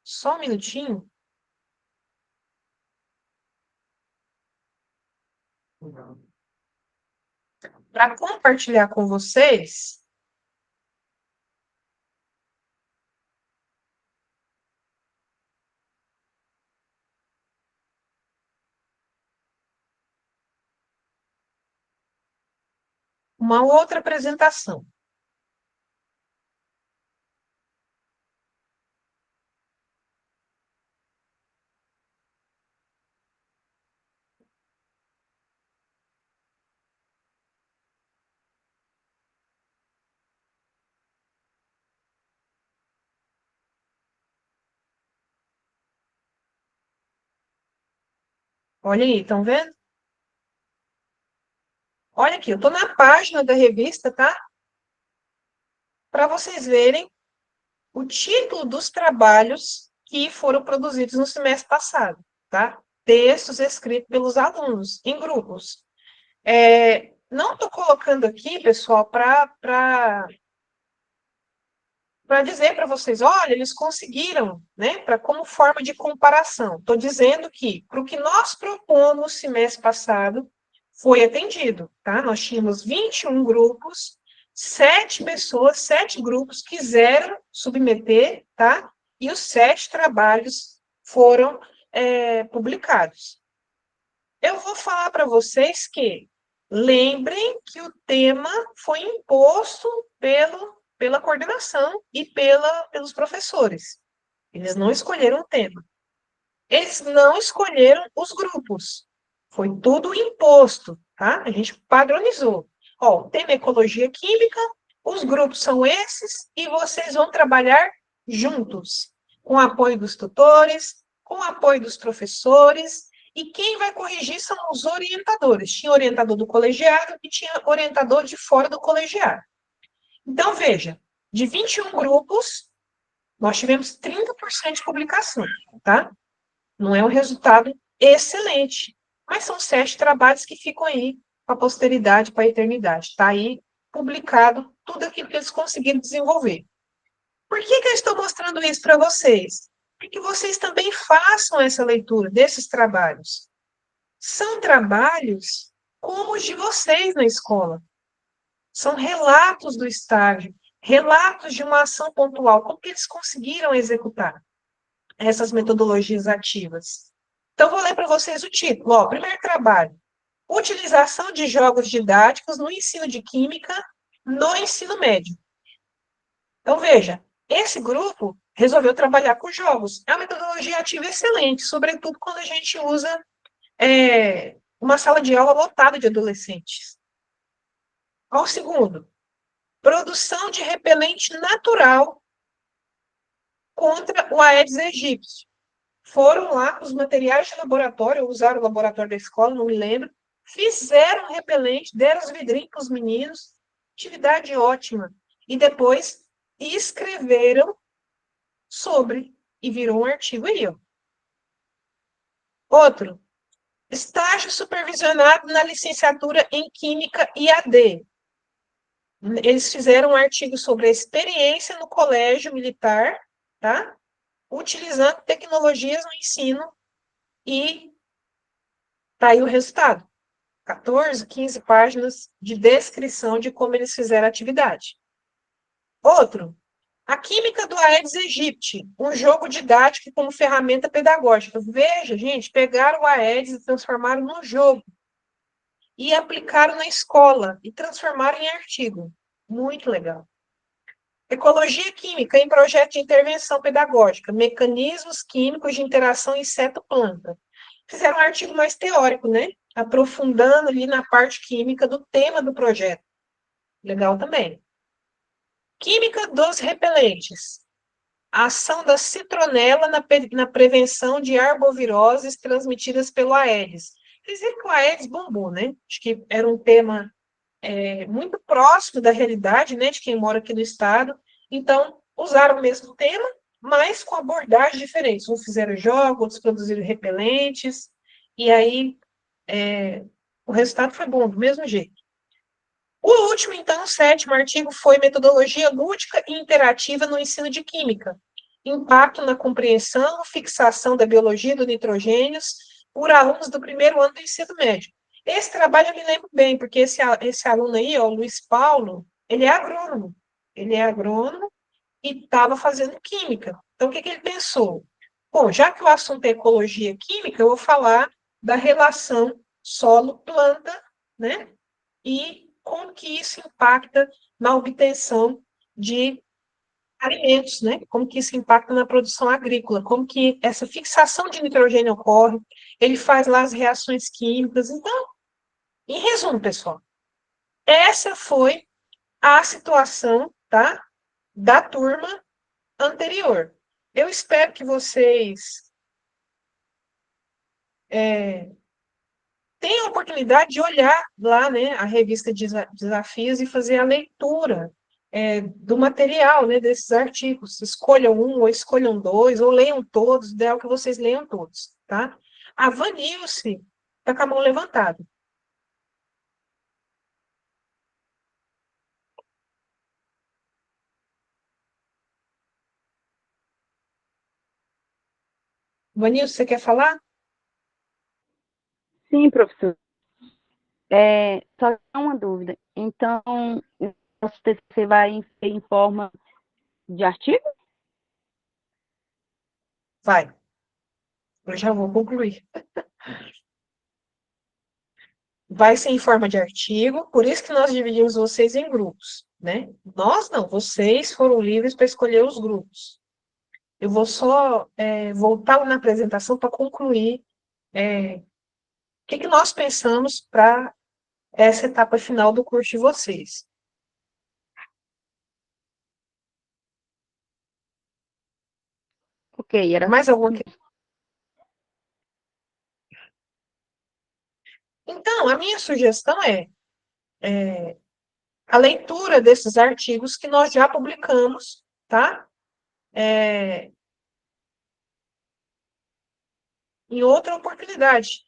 Só um minutinho. Para compartilhar com vocês uma outra apresentação. Olha aí, estão vendo? Olha aqui, eu estou na página da revista, tá? Para vocês verem o título dos trabalhos que foram produzidos no semestre passado, tá? Textos escritos pelos alunos, em grupos. Não estou colocando aqui, pessoal, para dizer para vocês, olha, eles conseguiram, né? Para como forma de comparação. Estou dizendo que, para o que nós propomos no semestre passado, foi atendido, tá? Nós tínhamos 21 grupos, 7 pessoas, 7 grupos quiseram submeter, tá? E os 7 trabalhos foram publicados. Eu vou falar para vocês que lembrem que o tema foi imposto pela coordenação e pelos professores. Eles não escolheram o tema. Eles não escolheram os grupos. Foi tudo imposto, tá? A gente padronizou. Ó, o tema é ecologia química, os grupos são esses, e vocês vão trabalhar juntos, com o apoio dos tutores, com o apoio dos professores, e quem vai corrigir são os orientadores. Tinha orientador do colegiado e tinha orientador de fora do colegiado. Então, veja, de 21 grupos, nós tivemos 30% de publicação, tá? Não é um resultado excelente, mas são 7 trabalhos que ficam aí para a posteridade, para a eternidade. Está aí publicado tudo aquilo que eles conseguiram desenvolver. Por que eu estou mostrando isso para vocês? Para que vocês também façam essa leitura desses trabalhos. São trabalhos como os de vocês na escola. São relatos do estágio, relatos de uma ação pontual, como que eles conseguiram executar essas metodologias ativas. Então, vou ler para vocês o título. Ó, primeiro trabalho, utilização de jogos didáticos no ensino de química no ensino médio. Então, veja, esse grupo resolveu trabalhar com jogos. É uma metodologia ativa excelente, sobretudo quando a gente usa uma sala de aula lotada de adolescentes. Ao segundo, Produção de repelente natural contra o Aedes aegypti. Foram lá com os materiais de laboratório, usaram o laboratório da escola, não me lembro, fizeram repelente, deram os vidrinhos para os meninos, atividade ótima. E depois escreveram sobre, e virou um artigo aí, ó. Outro, estágio supervisionado na licenciatura em Química IAD. Eles fizeram um artigo sobre a experiência no colégio militar, tá? Utilizando tecnologias no ensino, e tá aí o resultado. 14, 15 páginas de descrição de como eles fizeram a atividade. Outro, a química do Aedes aegypti, um jogo didático como ferramenta pedagógica. Veja, gente, pegaram o Aedes e transformaram num jogo. E aplicaram na escola, e transformaram em artigo. Muito legal. Ecologia química em projeto de intervenção pedagógica, mecanismos químicos de interação inseto-planta. Fizeram um artigo mais teórico, né? Aprofundando ali na parte química do tema do projeto. Legal também. Química dos repelentes. A ação da citronela na prevenção de arboviroses transmitidas pelo Aedes. Quer dizer que o Aedes bombou, né? Acho que era um tema muito próximo da realidade, né, de quem mora aqui no estado. Então, usaram o mesmo tema, mas com abordagens diferentes. Uns fizeram jogos, outros produziram repelentes, e aí o resultado foi bom, do mesmo jeito. O último, então, o 7º artigo, foi metodologia lúdica e interativa no ensino de química. Impacto na compreensão, fixação da biologia dos nitrogênios por alunos do primeiro ano do ensino médio. Esse trabalho eu me lembro bem, porque esse aluno aí, ó, o Luiz Paulo, ele é agrônomo. Ele é agrônomo e estava fazendo química. Então, o que ele pensou? Bom, já que o assunto é ecologia química, eu vou falar da relação solo-planta, né? E como que isso impacta na obtenção de alimentos, né? Como que isso impacta na produção agrícola, como que essa fixação de nitrogênio ocorre, ele faz lá as reações químicas. Então, em resumo, pessoal, essa foi a situação, tá, da turma anterior. Eu espero que vocês tenham a oportunidade de olhar lá, né, a revista Desafios, e fazer a leitura do material, né, desses artigos. Escolham um, ou escolham dois, ou leiam todos, ideal que vocês leiam todos, tá? A Vanilce está com a mão levantada. Vanilce, você quer falar?
Sim, professor. Só uma dúvida. Então, o nosso TCC vai ser em forma de artigo?
Vai. Eu já vou concluir. Vai ser em forma de artigo, por isso que nós dividimos vocês em grupos, né? Nós não, vocês foram livres para escolher os grupos. Eu vou só voltar na apresentação para concluir o que nós pensamos para essa etapa final do curso de vocês.
Ok, era
Mais alguma questão? Então, a minha sugestão é a leitura desses artigos que nós já publicamos, tá? Em outra oportunidade,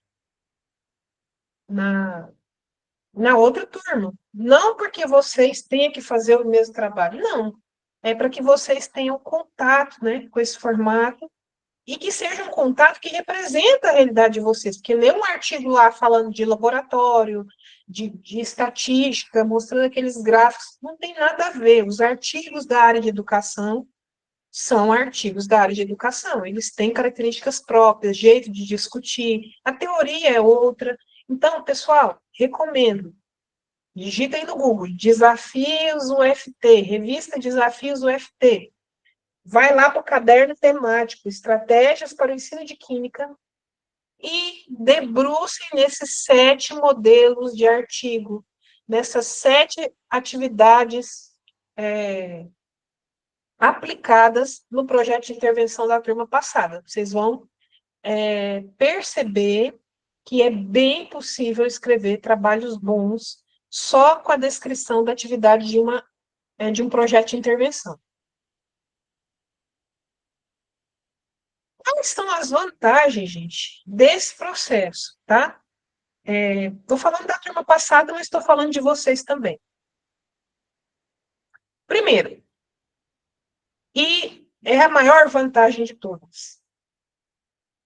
na outra turma. Não porque vocês tenham que fazer o mesmo trabalho, não. É para que vocês tenham contato, né, com esse formato, e que seja um contato que representa a realidade de vocês. Porque ler um artigo lá falando de laboratório, de estatística, mostrando aqueles gráficos, não tem nada a ver. Os artigos da área de educação são artigos da área de educação. Eles têm características próprias, jeito de discutir. A teoria é outra. Então, pessoal, recomendo. Digita aí no Google, Desafios UFT, revista Desafios UFT. Vai lá para o caderno temático, Estratégias para o Ensino de Química, e debrucem nesses 7 modelos de artigo, nessas 7 atividades aplicadas no projeto de intervenção da turma passada. Vocês vão perceber que é bem possível escrever trabalhos bons só com a descrição da atividade de um projeto de intervenção. Quais são as vantagens, gente, desse processo, tá? Estou falando da turma passada, mas estou falando de vocês também. Primeiro, e é a maior vantagem de todas,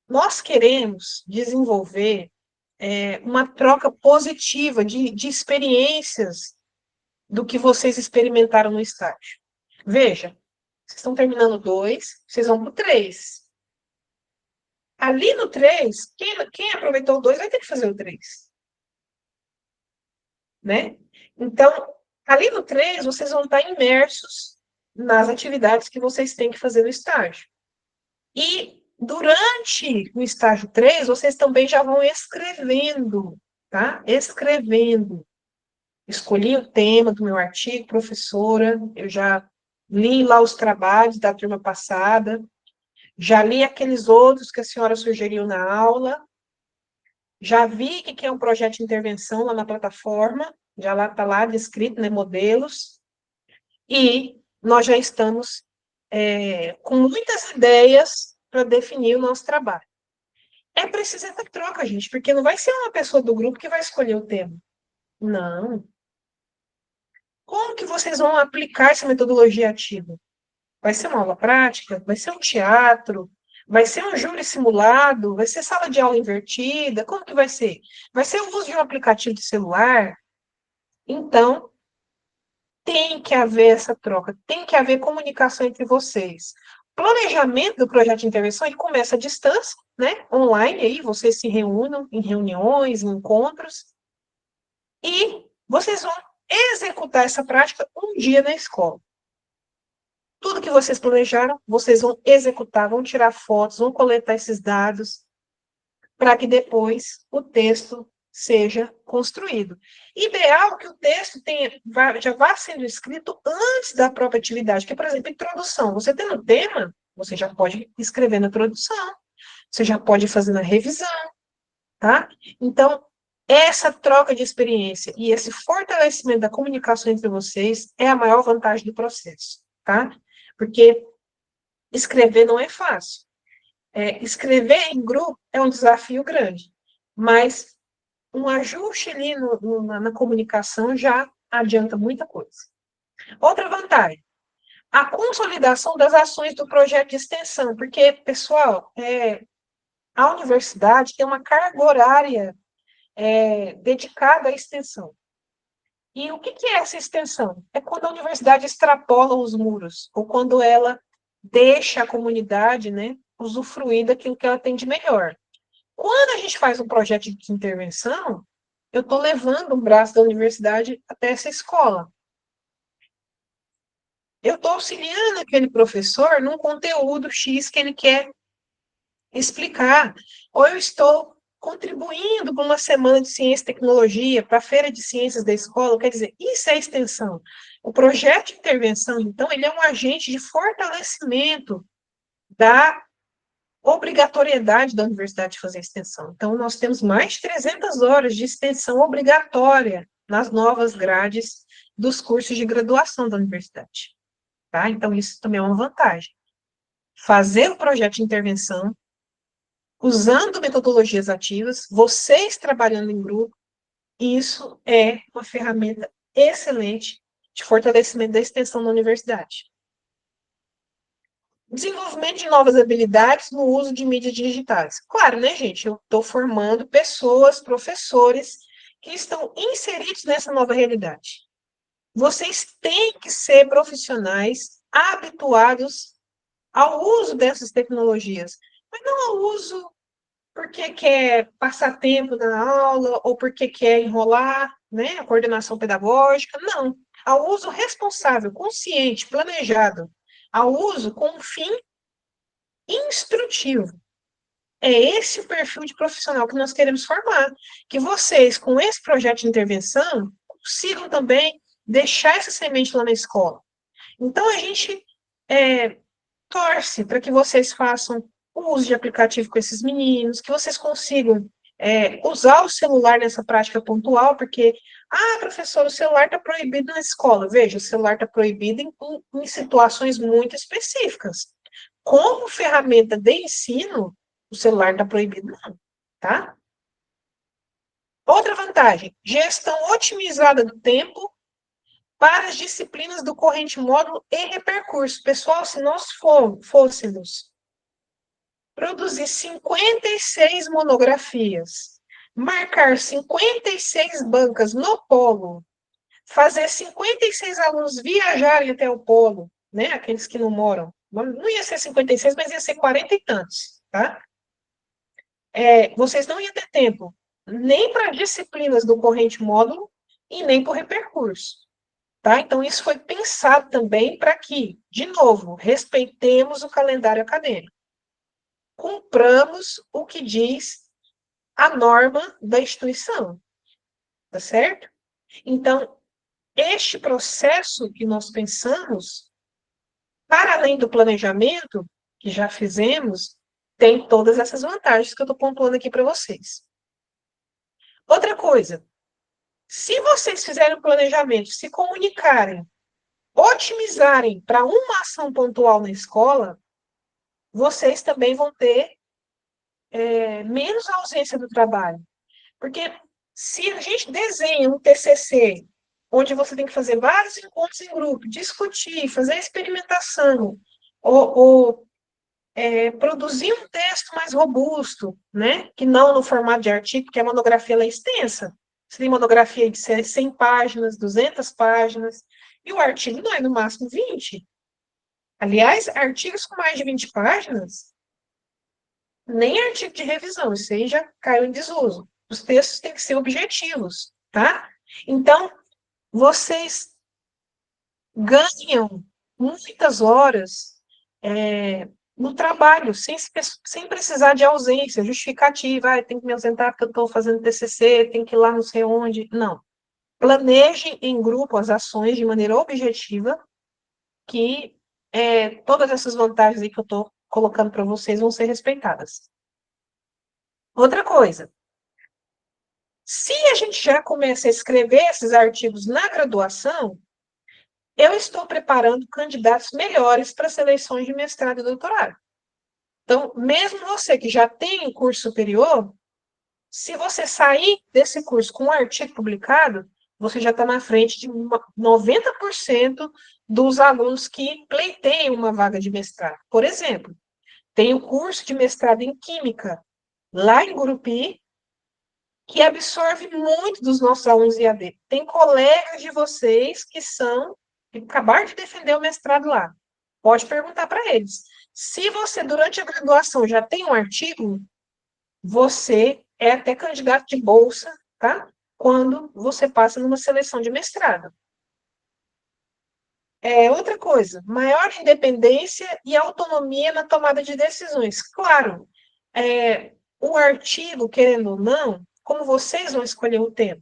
nós queremos desenvolver uma troca positiva de experiências do que vocês experimentaram no estágio. Veja, vocês estão terminando 2, vocês vão para o 3. Ali no 3, quem aproveitou o 2 vai ter que fazer o 3. Né? Então, ali no 3, vocês vão estar imersos nas atividades que vocês têm que fazer no estágio. E durante o estágio 3, vocês também já vão escrevendo, tá? Escrevendo. Escolhi o tema do meu artigo, professora, eu já li lá os trabalhos da turma passada, já li aqueles outros que a senhora sugeriu na aula, já vi que é um projeto de intervenção lá na plataforma, já lá está lá descrito, né, modelos, e nós já estamos com muitas ideias para definir o nosso trabalho. É preciso essa troca, gente, porque não vai ser uma pessoa do grupo que vai escolher o tema. Não. Como que vocês vão aplicar essa metodologia ativa? Vai ser uma aula prática? Vai ser um teatro? Vai ser um júri simulado? Vai ser sala de aula invertida? Como que vai ser? Vai ser o uso de um aplicativo de celular? Então, tem que haver essa troca, tem que haver comunicação entre vocês. Planejamento do projeto de intervenção, ele começa à distância, né? Online, aí vocês se reúnam em reuniões, em encontros, e vocês vão executar essa prática um dia na escola. Tudo que vocês planejaram, vocês vão executar, vão tirar fotos, vão coletar esses dados, para que depois o texto seja construído. Ideal que o texto já vá sendo escrito antes da própria atividade, que, por exemplo, introdução. Você tem um tema, você já pode escrever na introdução, você já pode fazer na revisão, tá? Então, essa troca de experiência e esse fortalecimento da comunicação entre vocês é a maior vantagem do processo, tá? Porque escrever não é fácil. Escrever em grupo é um desafio grande, mas um ajuste ali na comunicação já adianta muita coisa. Outra vantagem, a consolidação das ações do projeto de extensão, porque, pessoal, a universidade tem uma carga horária dedicada à extensão. E o que é essa extensão? É quando a universidade extrapola os muros, ou quando ela deixa a comunidade, né, usufruir daquilo que ela tem de melhor. Quando a gente faz um projeto de intervenção, eu estou levando um braço da universidade até essa escola. Eu estou auxiliando aquele professor num conteúdo X que ele quer explicar. Ou eu estou contribuindo para uma semana de ciência e tecnologia, para a feira de ciências da escola. Quer dizer, isso é extensão. O projeto de intervenção, então, ele é um agente de fortalecimento da obrigatoriedade da universidade de fazer extensão. Então, nós temos mais de 300 horas de extensão obrigatória nas novas grades dos cursos de graduação da universidade. Tá? Então, isso também é uma vantagem. Fazer o projeto de intervenção, usando metodologias ativas, vocês trabalhando em grupo, isso é uma ferramenta excelente de fortalecimento da extensão da universidade. Desenvolvimento de novas habilidades no uso de mídias digitais. Claro, né, gente? Eu estou formando pessoas, professores, que estão inseridos nessa nova realidade. Vocês têm que ser profissionais habituados ao uso dessas tecnologias, mas não ao uso porque quer passar tempo na aula ou porque quer enrolar, né, a coordenação pedagógica, não. Ao uso responsável, consciente, planejado, ao uso com um fim instrutivo. É esse o perfil de profissional que nós queremos formar. Que vocês, com esse projeto de intervenção, consigam também deixar essa semente lá na escola. Então, a gente torce para que vocês façam o uso de aplicativo com esses meninos, que vocês consigam usar o celular nessa prática pontual, porque, professor, o celular está proibido na escola. Veja, o celular está proibido em situações muito específicas. Como ferramenta de ensino, o celular está proibido não, tá? Outra vantagem, gestão otimizada do tempo para as disciplinas do corrente módulo e repercurso. Pessoal, se nós fôssemos produzir 56 monografias, marcar 56 bancas no polo, fazer 56 alunos viajarem até o polo, né, aqueles que não moram, não ia ser 56, mas ia ser 40 e tantos, tá? Vocês não iam ter tempo nem para as disciplinas do corrente módulo e nem para o repercurso. Tá? Então, isso foi pensado também para que, de novo, respeitemos o calendário acadêmico. Cumpramos o que diz a norma da instituição. Tá certo? Então, este processo que nós pensamos, para além do planejamento, que já fizemos, tem todas essas vantagens que eu estou pontuando aqui para vocês. Outra coisa, se vocês fizerem o planejamento, se comunicarem, otimizarem para uma ação pontual na escola, vocês também vão ter menos ausência do trabalho. Porque se a gente desenha um TCC, onde você tem que fazer vários encontros em grupo, discutir, fazer experimentação, ou produzir um texto mais robusto, né? Que não no formato de artigo, porque a monografia ela é extensa. Você tem monografia de 100 páginas, 200 páginas, e o artigo não é no máximo 20. Aliás, artigos com mais de 20 páginas, nem artigo de revisão, isso aí já caiu em desuso. Os textos têm que ser objetivos, tá? Então, vocês ganham muitas horas no trabalho, sem precisar de ausência, justificativa, tem que me ausentar porque eu estou fazendo TCC, tem que ir lá não sei onde. Não. Planeje em grupo as ações de maneira objetiva, que todas essas vantagens aí que eu estou colocando para vocês vão ser respeitadas. Outra coisa, se a gente já começa a escrever esses artigos na graduação, eu estou preparando candidatos melhores para seleções de mestrado e doutorado. Então, mesmo você que já tem um curso superior, se você sair desse curso com um artigo publicado, você já está na frente de 90% dos alunos que pleiteiam uma vaga de mestrado. Por exemplo, tem o curso de mestrado em Química, lá em Gurupi, que absorve muito dos nossos alunos IAD. Tem colegas de vocês que acabaram de defender o mestrado lá. Pode perguntar para eles. Se você, durante a graduação, já tem um artigo, você é até candidato de bolsa, tá? Quando você passa numa seleção de mestrado. Outra coisa, maior independência e autonomia na tomada de decisões. Claro, o artigo, querendo ou não, como vocês vão escolher o tema?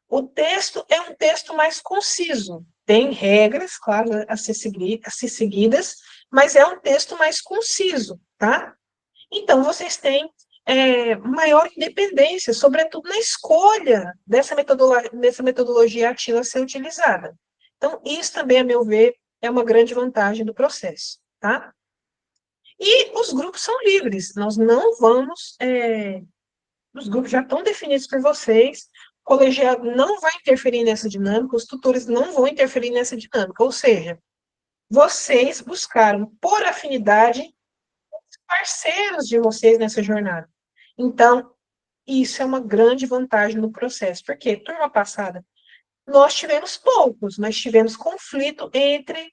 O texto é um texto mais conciso, tem regras, claro, a ser seguidas, mas é um texto mais conciso, tá? Então, vocês têm maior independência, sobretudo na escolha dessa metodologia ativa a ser utilizada. Então, isso também, a meu ver, é uma grande vantagem do processo, tá? E os grupos são livres, nós não vamos... os grupos já estão definidos por vocês, o colegiado não vai interferir nessa dinâmica, os tutores não vão interferir nessa dinâmica, ou seja, vocês buscaram, por afinidade, parceiros de vocês nessa jornada. Então, isso é uma grande vantagem no processo, porque turma passada nós tivemos poucos, mas tivemos conflito entre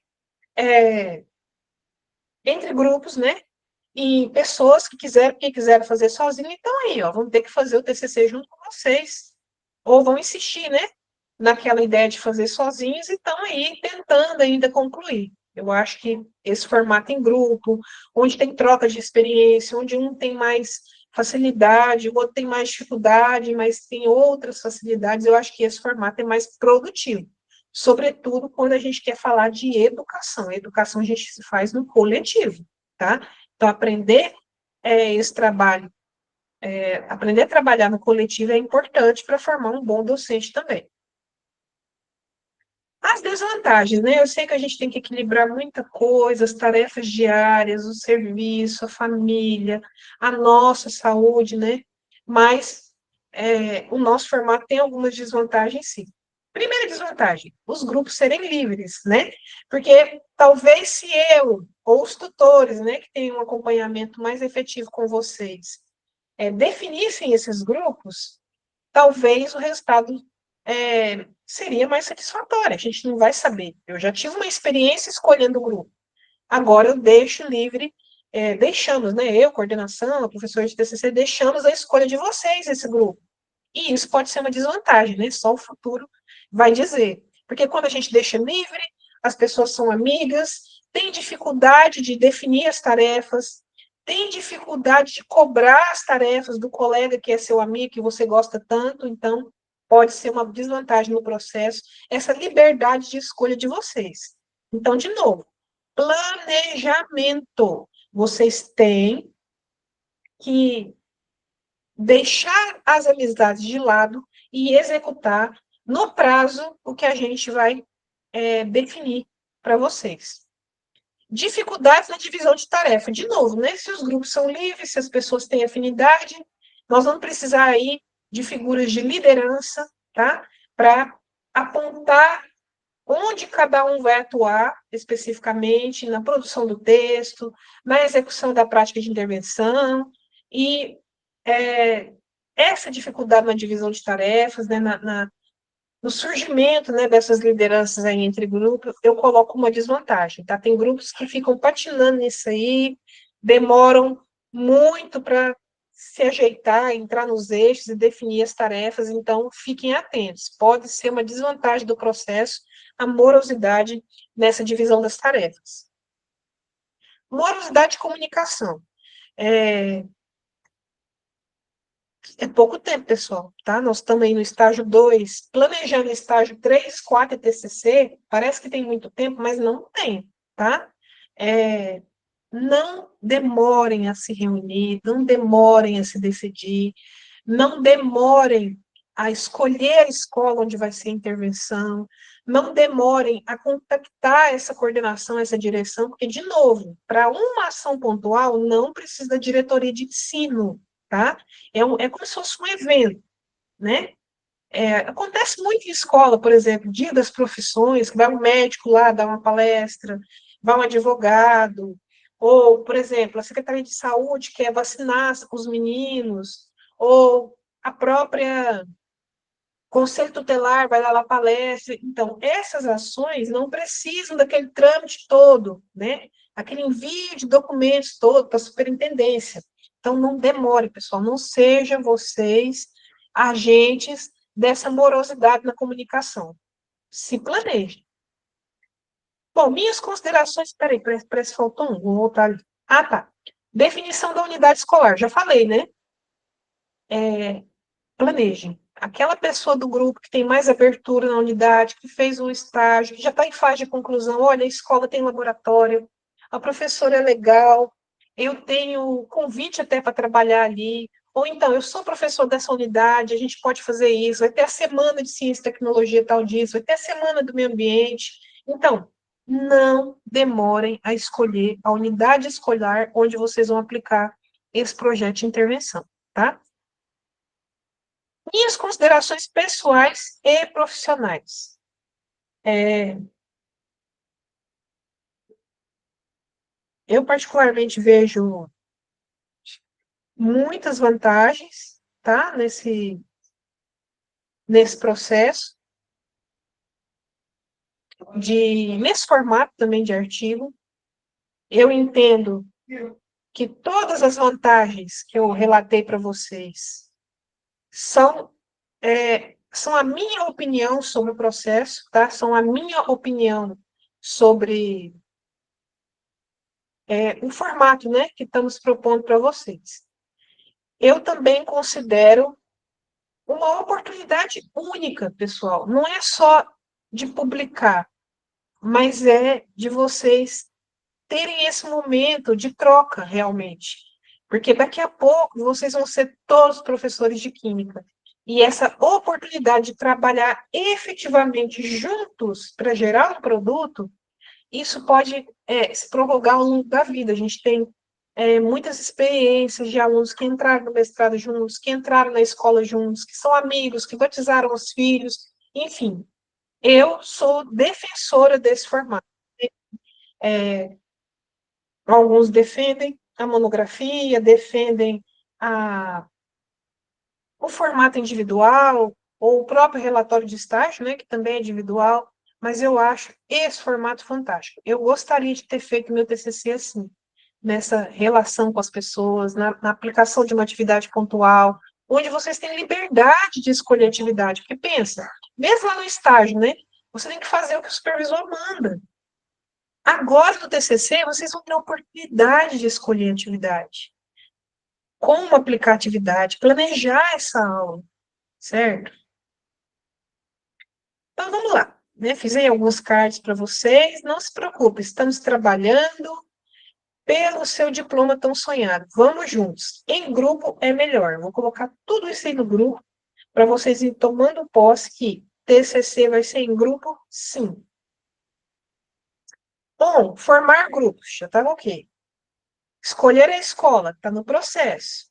grupos, né? E pessoas que quiseram fazer sozinho, então aí, ó, vão ter que fazer o TCC junto com vocês, ou vão insistir, né? Naquela ideia de fazer sozinhos, e estão aí tentando ainda concluir. Eu acho que esse formato em grupo, onde tem troca de experiência, onde um tem mais facilidade, o outro tem mais dificuldade, mas tem outras facilidades, eu acho que esse formato é mais produtivo. sobretudo quando a gente quer falar de educação. A educação a gente se faz no coletivo, tá? Então, esse trabalho, aprender a trabalhar no coletivo é importante para formar um bom docente também. As desvantagens, né? Eu sei que a gente tem que equilibrar muita coisa, as tarefas diárias, o serviço, a família, a nossa saúde, né? Mas o nosso formato tem algumas desvantagens, sim. Primeira desvantagem, os grupos serem livres, né? Porque talvez se eu, ou os tutores, né, que têm um acompanhamento mais efetivo com vocês, definissem esses grupos, talvez o resultado seria mais satisfatório. A gente não vai saber. Eu já tive uma experiência escolhendo o grupo. Agora eu deixo livre, deixamos, né? Eu, coordenação, a professora de TCC, deixamos a escolha de vocês esse grupo. E isso pode ser uma desvantagem, né? Só o futuro vai dizer. Porque quando a gente deixa livre, as pessoas são amigas, tem dificuldade de definir as tarefas, tem dificuldade de cobrar as tarefas do colega que é seu amigo, que você gosta tanto, então pode ser uma desvantagem no processo, essa liberdade de escolha de vocês. Então, de novo, planejamento. Vocês têm que deixar as amizades de lado e executar no prazo o que a gente vai definir para vocês. Dificuldades na divisão de tarefa. De novo, né? Se os grupos são livres, se as pessoas têm afinidade, nós vamos precisar aí de figuras de liderança, tá? Para apontar onde cada um vai atuar especificamente na produção do texto, na execução da prática de intervenção, e essa dificuldade na divisão de tarefas, né, no surgimento, né, dessas lideranças aí entre grupos, eu coloco uma desvantagem, tá? Tem grupos que ficam patinando nisso aí, demoram muito para se ajeitar, entrar nos eixos e definir as tarefas, então fiquem atentos. Pode ser uma desvantagem do processo a morosidade nessa divisão das tarefas. Morosidade de comunicação. É pouco tempo, pessoal, tá? Nós estamos aí no estágio 2, planejando estágio 3, 4 e TCC, parece que tem muito tempo, mas não tem, tá? Não demorem a se reunir, não demorem a se decidir, não demorem a escolher a escola onde vai ser a intervenção, não demorem a contactar essa coordenação, essa direção, porque, de novo, para uma ação pontual, não precisa da diretoria de ensino, tá? É como se fosse um evento, né? Acontece muito em escola, por exemplo, dia das profissões, que vai um médico lá dar uma palestra, vai um advogado, ou, por exemplo, a Secretaria de Saúde quer vacinar os meninos, ou a própria Conselho Tutelar vai dar lá palestra. Então, essas ações não precisam daquele trâmite todo, né? Aquele envio de documentos todo para a superintendência. Então, não demore, pessoal, não sejam vocês agentes dessa morosidade na comunicação. Se planeje. Bom, minhas considerações, peraí, parece que faltou um, vou voltar ali. Ah, tá. Definição da unidade escolar, já falei, né? Planejem. Aquela pessoa do grupo que tem mais abertura na unidade, que fez um estágio, que já está em fase de conclusão, olha, a escola tem laboratório, a professora é legal, eu tenho convite até para trabalhar ali, ou então, eu sou professor dessa unidade, a gente pode fazer isso, vai ter a semana de ciência e tecnologia tal disso, vai ter a semana do meio ambiente. Então, não demorem a escolher a unidade escolar onde vocês vão aplicar esse projeto de intervenção, tá? Minhas considerações pessoais e profissionais. Eu, particularmente, vejo muitas vantagens, tá? Nesse processo, nesse formato também de artigo. Eu entendo que todas as vantagens que eu relatei para vocês são a minha opinião sobre o processo, tá? São a minha opinião sobre o formato, né, que estamos propondo para vocês. Eu também considero uma oportunidade única, pessoal. Não é só de publicar, mas é de vocês terem esse momento de troca, realmente. Porque daqui a pouco vocês vão ser todos professores de química. E essa oportunidade de trabalhar efetivamente juntos para gerar um produto, isso pode se prorrogar ao longo da vida. A gente tem muitas experiências de alunos que entraram no mestrado juntos, que entraram na escola juntos, que são amigos, que batizaram os filhos, enfim. Eu sou defensora desse formato. Alguns defendem a monografia, defendem o formato individual, ou o próprio relatório de estágio, né, que também é individual, mas eu acho esse formato fantástico. Eu gostaria de ter feito meu TCC assim, nessa relação com as pessoas, na aplicação de uma atividade pontual, onde vocês têm liberdade de escolher atividade, porque pensa, mesmo lá no estágio, né, você tem que fazer o que o supervisor manda. Agora, no TCC, vocês vão ter a oportunidade de escolher a atividade. Como aplicar a atividade, planejar essa aula, certo? Então, vamos lá. Né? Fiz aí alguns cards para vocês. Não se preocupe, estamos trabalhando pelo seu diploma tão sonhado. Vamos juntos. Em grupo é melhor. Vou colocar tudo isso aí no grupo para vocês irem tomando posse que TCC vai ser em grupo, sim. Bom, formar grupos, já está ok. Escolher a escola, está no processo.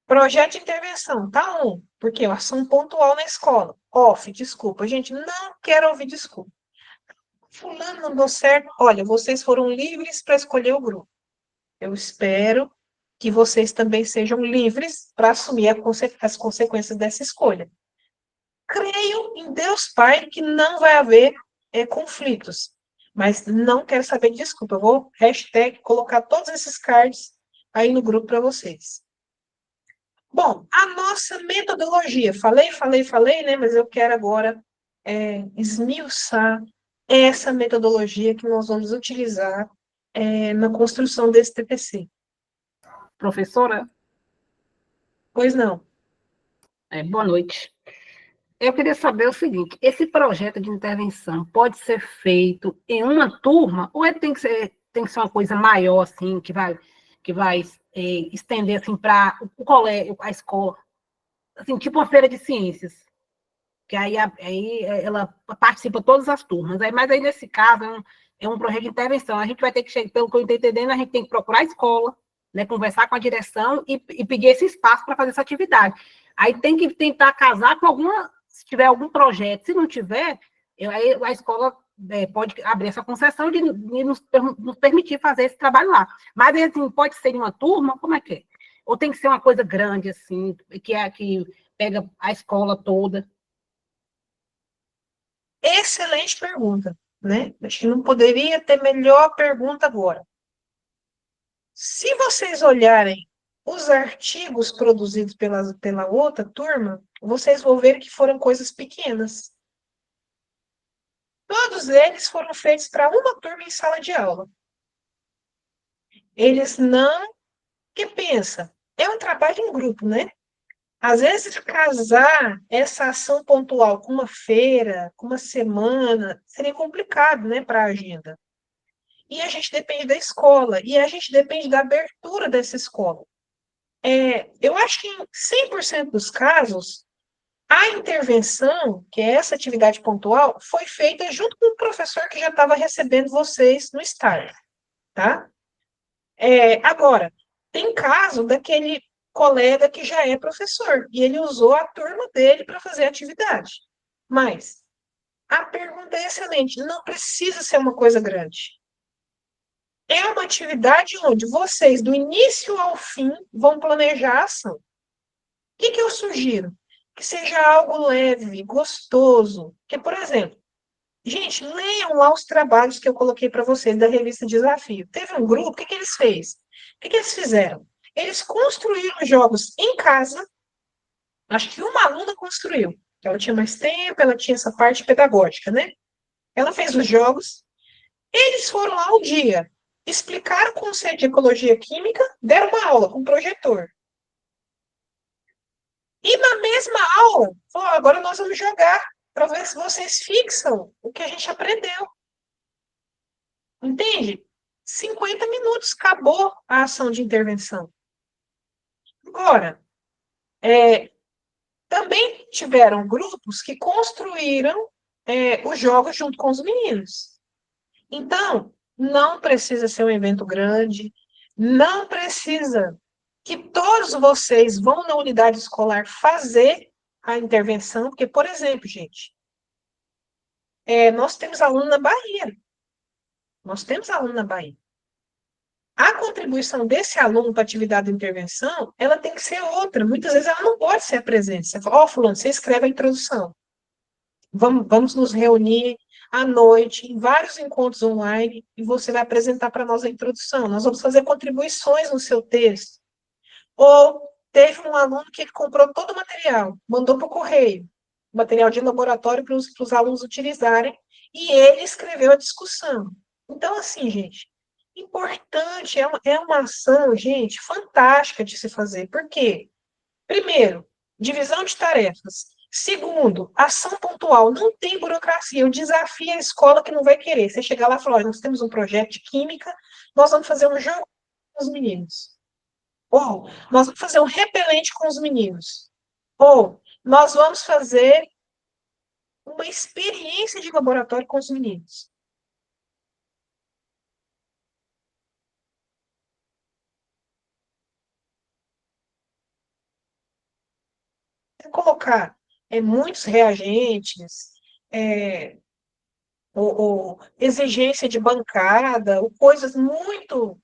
Projeto de intervenção, tá on, porque é ação pontual na escola. Off, desculpa. Gente, não quero ouvir desculpa. Fulano não deu certo. Olha, vocês foram livres para escolher o grupo. Eu espero que vocês também sejam livres para assumir as consequências dessa escolha. Creio em Deus Pai que não vai haver conflitos, mas não quero saber de desculpa. Eu vou colocar todos esses cards aí no grupo para vocês. Bom, a nossa metodologia, falei, né? Mas eu quero agora esmiuçar essa metodologia que nós vamos utilizar na construção desse TPC.
Professora,
Pois não.
boa noite. Eu queria saber o seguinte: esse projeto de intervenção pode ser feito em uma turma ou ele tem que ser uma coisa maior, assim, que vai estender assim, para o colégio, a escola, assim, tipo uma feira de ciências, que aí ela participa todas as turmas. Mas aí, nesse caso, é um projeto de intervenção. A gente vai ter que chegar, pelo que eu estou entendendo, a gente tem que procurar a escola, né, conversar com a direção e pedir esse espaço para fazer essa atividade. Aí tem que tentar casar com se tiver algum projeto. Se não tiver, aí a escola pode abrir essa concessão de nos permitir fazer esse trabalho lá. Mas, assim, pode ser em uma turma, como é que é? Ou tem que ser uma coisa grande, assim, que pega a escola toda?
Excelente pergunta, né? Acho que não poderia ter melhor pergunta agora. Se vocês olharem os artigos produzidos pela outra turma, vocês vão ver que foram coisas pequenas. Todos eles foram feitos para uma turma em sala de aula. Eles não... que pensa? É um trabalho em grupo, né? Às vezes, casar essa ação pontual com uma feira, com uma semana, seria complicado, né, para a agenda. E a gente depende da escola, e a gente depende da abertura dessa escola. Eu acho que em 100% dos casos, a intervenção, que é essa atividade pontual, foi feita junto com o professor que já estava recebendo vocês no estágio, tá? Agora, tem caso daquele colega que já é professor, e ele usou a turma dele para fazer a atividade. Mas a pergunta é excelente, não precisa ser uma coisa grande. É uma atividade onde vocês, do início ao fim, vão planejar a ação. O que eu sugiro? Que seja algo leve, gostoso. Que, por exemplo, gente, leiam lá os trabalhos que eu coloquei para vocês da revista Desafio. Teve um grupo, o que eles fez? O que eles fizeram? Eles construíram jogos em casa. Acho que uma aluna construiu. Ela tinha mais tempo, ela tinha essa parte pedagógica, né? Ela fez os jogos. Eles foram lá um dia, explicaram o conceito de ecologia química, deram uma aula com projetor. E na mesma aula, agora nós vamos jogar para ver se vocês fixam o que a gente aprendeu. Entende? 50 minutos, acabou a ação de intervenção. Agora, também tiveram grupos que construíram os jogos junto com os meninos. Então, não precisa ser um evento grande, não precisa que todos vocês vão na unidade escolar fazer a intervenção, porque, por exemplo, gente, nós temos aluno na Bahia. Nós temos aluno na Bahia. A contribuição desse aluno para a atividade de intervenção, ela tem que ser outra. Muitas vezes ela não pode ser a presença. Você fala, fulano, você escreve a introdução. Vamos nos reunir à noite, em vários encontros online, e você vai apresentar para nós a introdução. Nós vamos fazer contribuições no seu texto. Ou teve um aluno que comprou todo o material, mandou para o correio, material de laboratório para os alunos utilizarem, e ele escreveu a discussão. Então, assim, gente, importante, é uma ação, gente, fantástica de se fazer. Por quê? Primeiro, divisão de tarefas. Segundo, ação pontual. Não tem burocracia. Eu desafio a escola que não vai querer. Você chegar lá e falar, nós temos um projeto de química, nós vamos fazer um jogo com os meninos. Ou, nós vamos fazer um repelente com os meninos. Ou, nós vamos fazer uma experiência de laboratório com os meninos. Colocar muitos reagentes, ou exigência de bancada, ou coisas muito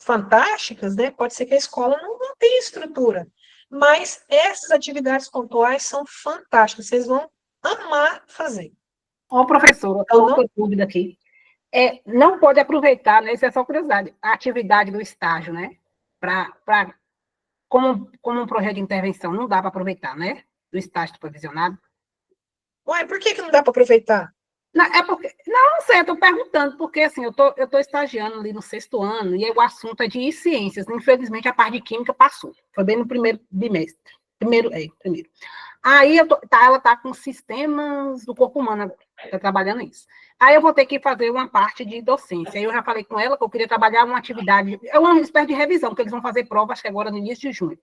fantásticas, né? Pode ser que a escola não tenha estrutura, mas essas atividades pontuais são fantásticas, vocês vão amar fazer.
Ó, professora,
Então,
outra dúvida aqui. Não pode aproveitar, né? Isso é só curiosidade, a atividade do estágio, né? Como um projeto de intervenção, não dá para aproveitar, né? Do estágio supervisionado.
Ué, por que não dá para aproveitar?
Não, não sei, eu estou perguntando, porque assim, eu tô estagiando ali no 6º ano, e aí o assunto é de ciências. Infelizmente, a parte de química passou. Foi bem no primeiro bimestre. Primeiro. Aí ela está com sistemas do corpo humano agora, está trabalhando isso. Aí eu vou ter que fazer uma parte de docência. Aí eu já falei com ela que eu queria trabalhar uma atividade, uma espécie de revisão, porque eles vão fazer prova, acho que agora no início de junho.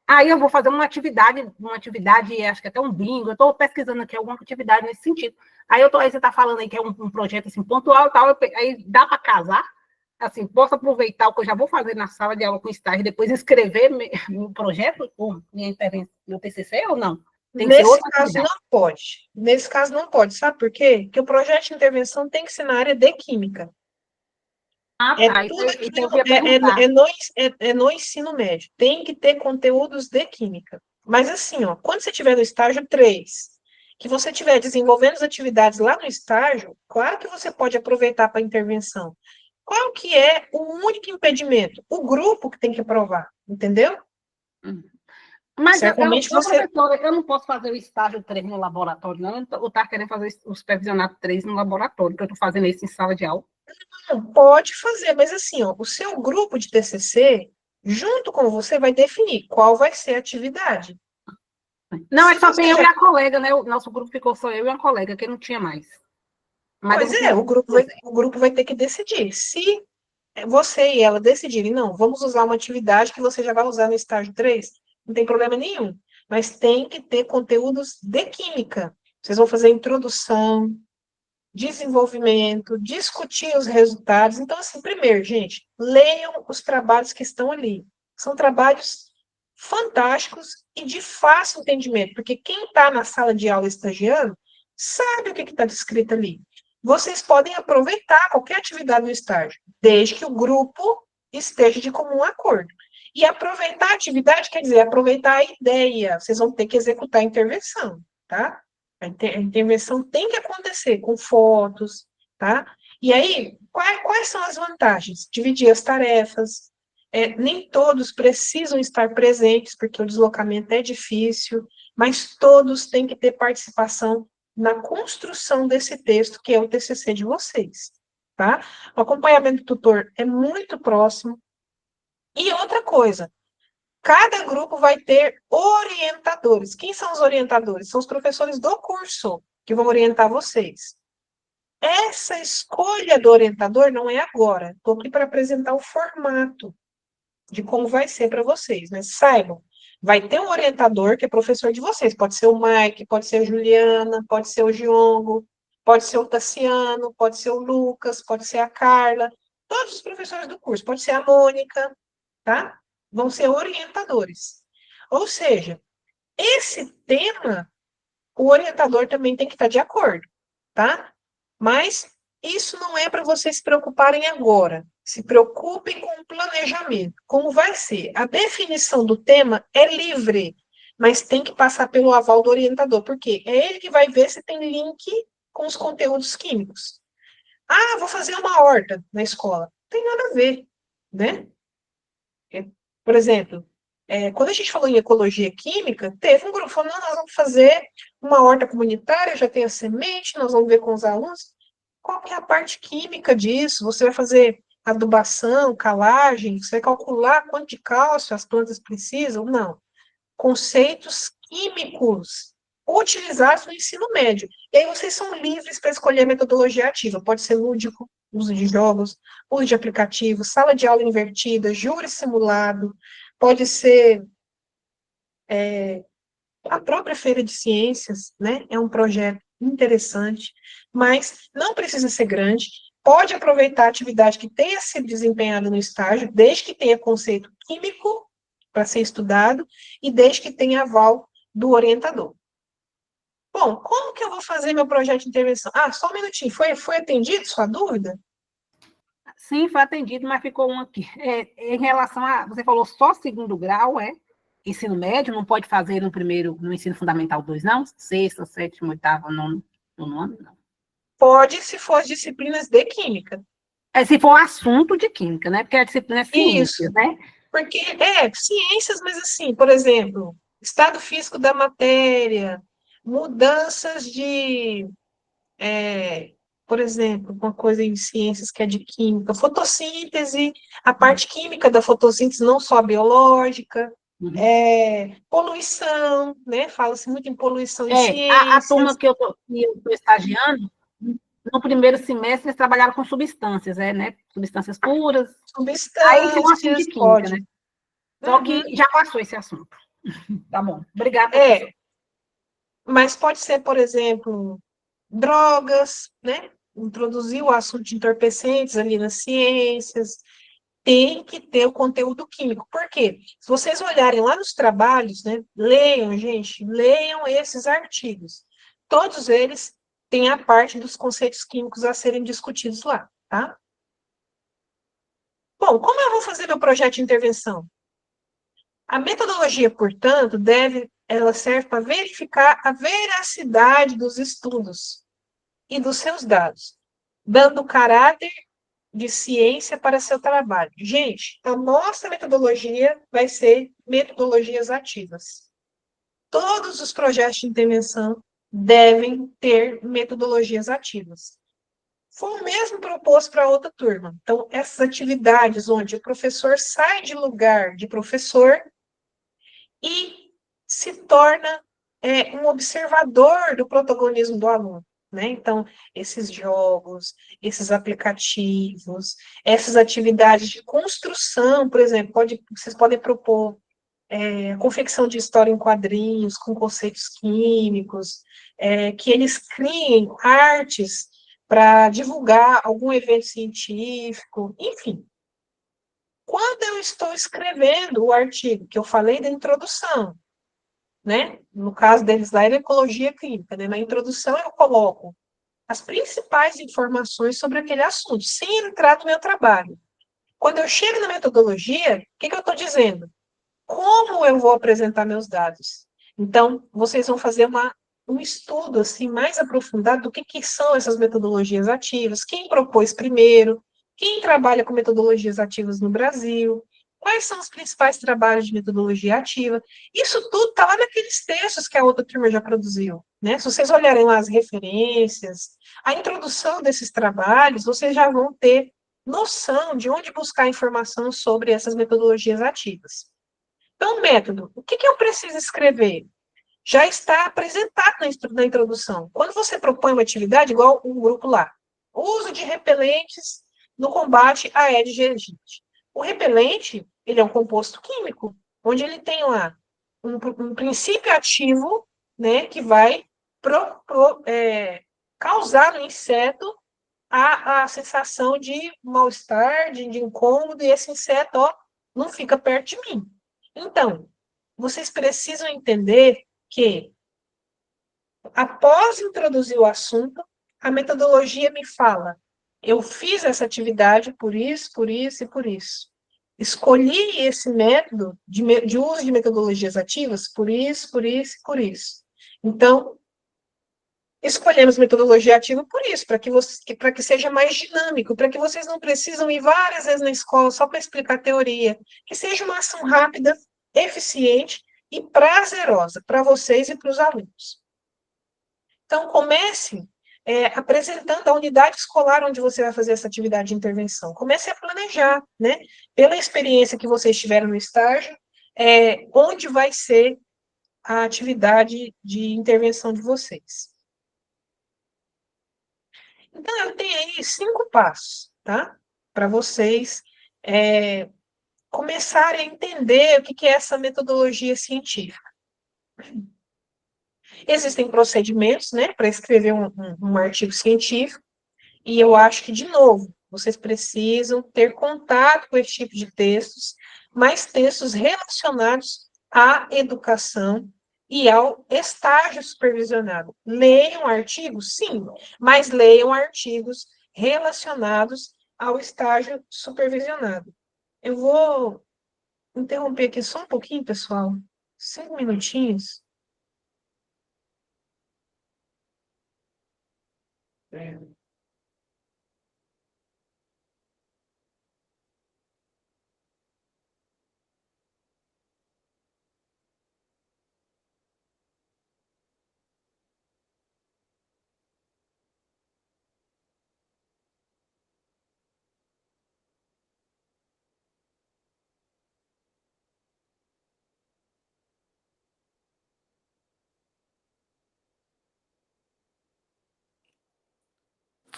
Aí eu vou fazer uma atividade, acho que até um bingo, eu estou pesquisando aqui alguma atividade nesse sentido. Aí você está falando aí que é um projeto assim, pontual e tal, aí dá para casar? Assim, posso aproveitar o que eu já vou fazer na sala de aula com estágio, depois escrever meu projeto, ou meu TCC, ou não? Tem que ser outra atividade.
Não pode. Nesse caso não pode. Sabe por quê? Porque o projeto de intervenção tem que ser na área de química. No ensino médio. Tem que ter conteúdos de química. Mas assim, ó, quando você estiver no estágio 3, que você estiver desenvolvendo as atividades lá no estágio, claro que você pode aproveitar para a intervenção. Qual que é o único impedimento? O grupo que tem que aprovar, entendeu?
Mas professora, eu não posso fazer o estágio 3 no laboratório, não. Eu estou querendo fazer o supervisionado 3 no laboratório, que eu estou fazendo isso em sala de aula.
Não, pode fazer, mas assim, ó, o seu grupo de TCC, junto com você, vai definir qual vai ser a atividade.
Não, só tem eu e a colega, né? O nosso grupo ficou só eu e a colega, que não tinha mais.
Mas o grupo vai ter que decidir. Se você e ela decidirem, não, vamos usar uma atividade que você já vai usar no estágio 3, não tem problema nenhum. Mas tem que ter conteúdos de química. Vocês vão fazer introdução, desenvolvimento, discutir os resultados. Então, assim, primeiro, gente, leiam os trabalhos que estão ali. São trabalhos fantásticos e de fácil entendimento, porque quem está na sala de aula estagiando sabe o que está descrito ali. Vocês podem aproveitar qualquer atividade no estágio, desde que o grupo esteja de comum acordo. E aproveitar a atividade quer dizer aproveitar a ideia. Vocês vão ter que executar a intervenção, tá? A intervenção tem que acontecer com fotos, tá? E aí, quais são as vantagens? Dividir as tarefas. Nem todos precisam estar presentes, porque o deslocamento é difícil, mas todos têm que ter participação na construção desse texto, que é o TCC de vocês, tá? O acompanhamento do tutor é muito próximo. E outra coisa, cada grupo vai ter orientadores. Quem são os orientadores? São os professores do curso. que vão orientar vocês. Essa escolha do orientador não é agora. Estou aqui para apresentar o formato de como vai ser para vocês, mas saibam, vai ter um orientador que é professor de vocês. Pode ser o Mike, pode ser a Juliana, pode ser o Giongo, pode ser o Tassiano, pode ser o Lucas, pode ser a Carla, todos os professores do curso, pode ser a Mônica, tá? Vão ser orientadores. Ou seja, esse tema, o orientador também tem que estar de acordo, tá? Mas isso não é para vocês se preocuparem agora. Se preocupem com o planejamento. Como vai ser? A definição do tema é livre, mas tem que passar pelo aval do orientador, porque é ele que vai ver se tem link com os conteúdos químicos. Ah, vou fazer uma horta na escola. Não tem nada a ver, né? Por exemplo, quando a gente falou em ecologia química, teve um grupo falando, não, nós vamos fazer uma horta comunitária, já tem a semente, nós vamos ver com os alunos. Qual que é a parte química disso? Você vai fazer adubação, calagem, você vai calcular quanto de cálcio as plantas precisam? Não. Conceitos químicos utilizados no ensino médio. E aí vocês são livres para escolher a metodologia ativa. Pode ser lúdico, uso de jogos, uso de aplicativos, sala de aula invertida, júri simulado, pode ser a própria Feira de Ciências, né? É um projeto interessante, mas não precisa ser grande, pode aproveitar a atividade que tenha sido desempenhada no estágio, desde que tenha conceito químico para ser estudado e desde que tenha aval do orientador. Bom, como que eu vou fazer meu projeto de intervenção? Ah, só um minutinho, foi atendido sua dúvida?
Sim, foi atendido, mas ficou um aqui. Em relação a, você falou só segundo grau, ensino médio, não pode fazer no ensino fundamental 2, não? Sexta, sétima, oitava, nono ano, não.
Pode, se for as disciplinas de química.
Se for assunto de química, né? Porque a disciplina é ciência, né?
Porque, ciências, mas assim, por exemplo, estado físico da matéria, mudanças de, por exemplo, uma coisa em ciências que é de química, fotossíntese, a parte química da fotossíntese, não só a biológica, poluição, né? Fala-se muito em poluição em ciências.
A turma que eu estou estagiando, no primeiro semestre, eles trabalharam com substâncias, né? Substâncias puras. Aí ficou assim de química, né? Só que já passou esse assunto. Tá bom. Obrigada.
Mas pode ser, por exemplo, drogas, né? Introduzir o assunto de entorpecentes ali nas ciências. Tem que ter o conteúdo químico. Por quê? Se vocês olharem lá nos trabalhos, né? Leiam, gente, leiam esses artigos. Todos eles têm a parte dos conceitos químicos a serem discutidos lá, tá? Bom, como eu vou fazer meu projeto de intervenção? A metodologia, portanto, ela serve para verificar a veracidade dos estudos e dos seus dados, dando caráter de ciência para seu trabalho. Gente, a nossa metodologia vai ser metodologias ativas. Todos os projetos de intervenção devem ter metodologias ativas. Foi o mesmo proposto para outra turma. Então, essas atividades onde o professor sai de lugar de professor e se torna um observador do protagonismo do aluno. Né? Então, esses jogos, esses aplicativos, essas atividades de construção, por exemplo, vocês podem propor confecção de história em quadrinhos, com conceitos químicos, que eles criem artes para divulgar algum evento científico, enfim. Quando eu estou escrevendo o artigo, que eu falei da introdução, né? No caso deles lá, é ecologia clínica, né? Na introdução eu coloco as principais informações sobre aquele assunto, sem entrar no meu trabalho. Quando eu chego na metodologia, o que eu estou dizendo? Como eu vou apresentar meus dados? Então, vocês vão fazer um estudo assim, mais aprofundado do que são essas metodologias ativas, quem propôs primeiro, quem trabalha com metodologias ativas no Brasil, quais são os principais trabalhos de metodologia ativa. Isso tudo está lá naqueles textos que a outra turma já produziu. Né? Se vocês olharem lá as referências, a introdução desses trabalhos, vocês já vão ter noção de onde buscar informação sobre essas metodologias ativas. Então, método, o que eu preciso escrever? já está apresentado na introdução. Quando você propõe uma atividade, igual o grupo lá, uso de repelentes no combate à Aedes aegypti. O repelente, ele é um composto químico, onde ele tem lá um princípio ativo, né, que vai causar no inseto a sensação de mal-estar, de incômodo, e esse inseto, ó, não fica perto de mim. Então, vocês precisam entender que, após introduzir o assunto, a metodologia me fala, eu fiz essa atividade por isso, por isso e por isso. Escolhi esse método de uso de metodologias ativas por isso, por isso e por isso. Então, escolhemos metodologia ativa por isso, para que seja mais dinâmico, para que vocês não precisam ir várias vezes na escola só para explicar a teoria, que seja uma ação rápida, eficiente e prazerosa para vocês e para os alunos. Então, comece apresentando a unidade escolar onde você vai fazer essa atividade de intervenção. Comece a planejar, né? Pela experiência que vocês tiveram no estágio, onde vai ser a atividade de intervenção de vocês. Então, eu tenho aí 5 passos, tá? Para vocês começarem a entender o que é essa metodologia científica. Existem procedimentos, né, para escrever um artigo científico, e eu acho que, de novo, vocês precisam ter contato com esse tipo de textos, mas textos relacionados à educação e ao estágio supervisionado. Leiam artigos? Sim, mas leiam artigos relacionados ao estágio supervisionado. Eu vou interromper aqui só um pouquinho, pessoal. 5 minutinhos.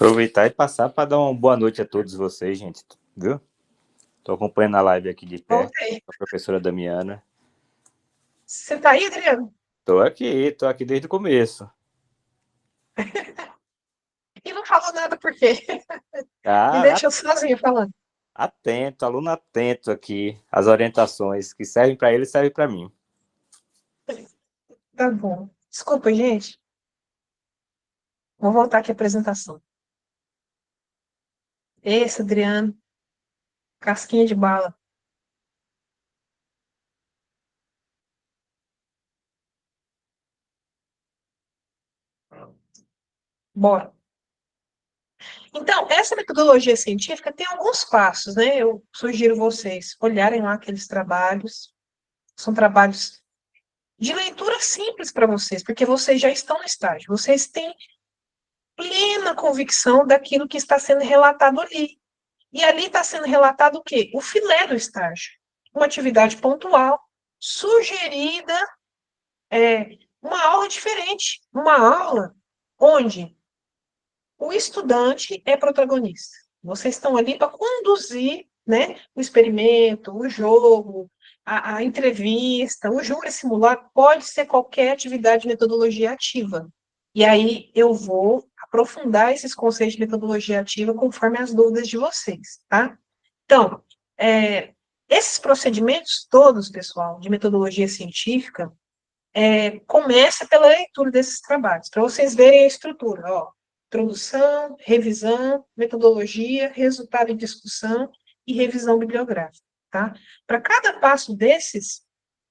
Aproveitar e passar para dar uma boa noite a todos vocês, gente, viu? Estou acompanhando a live aqui de perto,
Voltei.
com a professora Damiana.
Você está aí, Adriano?
Estou aqui desde o começo.
E não falou nada por quê? Me
Ah,
deixou sozinha falando.
atento, aluno atento aqui, as orientações que servem para ele servem para mim.
Tá bom. Desculpa, gente. Vou voltar aqui à apresentação. Esse, Adriano. Casquinha de bala. Bora. Então, essa metodologia científica tem alguns passos, né? Eu sugiro vocês olharem lá aqueles trabalhos. São trabalhos de leitura simples para vocês, porque vocês já estão no estágio. Vocês têm plena convicção daquilo que está sendo relatado ali. E ali está sendo relatado o quê? O filé do estágio. Uma atividade pontual, sugerida, uma aula diferente. Uma aula onde o estudante é protagonista. Vocês estão ali para conduzir, né, o experimento, o jogo, a entrevista, o júri simulado, pode ser qualquer atividade de metodologia ativa. E aí eu vou aprofundar esses conceitos de metodologia ativa conforme as dúvidas de vocês, tá? Então, esses procedimentos todos, pessoal, de metodologia científica, começa pela leitura desses trabalhos, para vocês verem a estrutura, ó. Introdução, revisão, metodologia, resultado e discussão e revisão bibliográfica, tá? Para cada passo desses,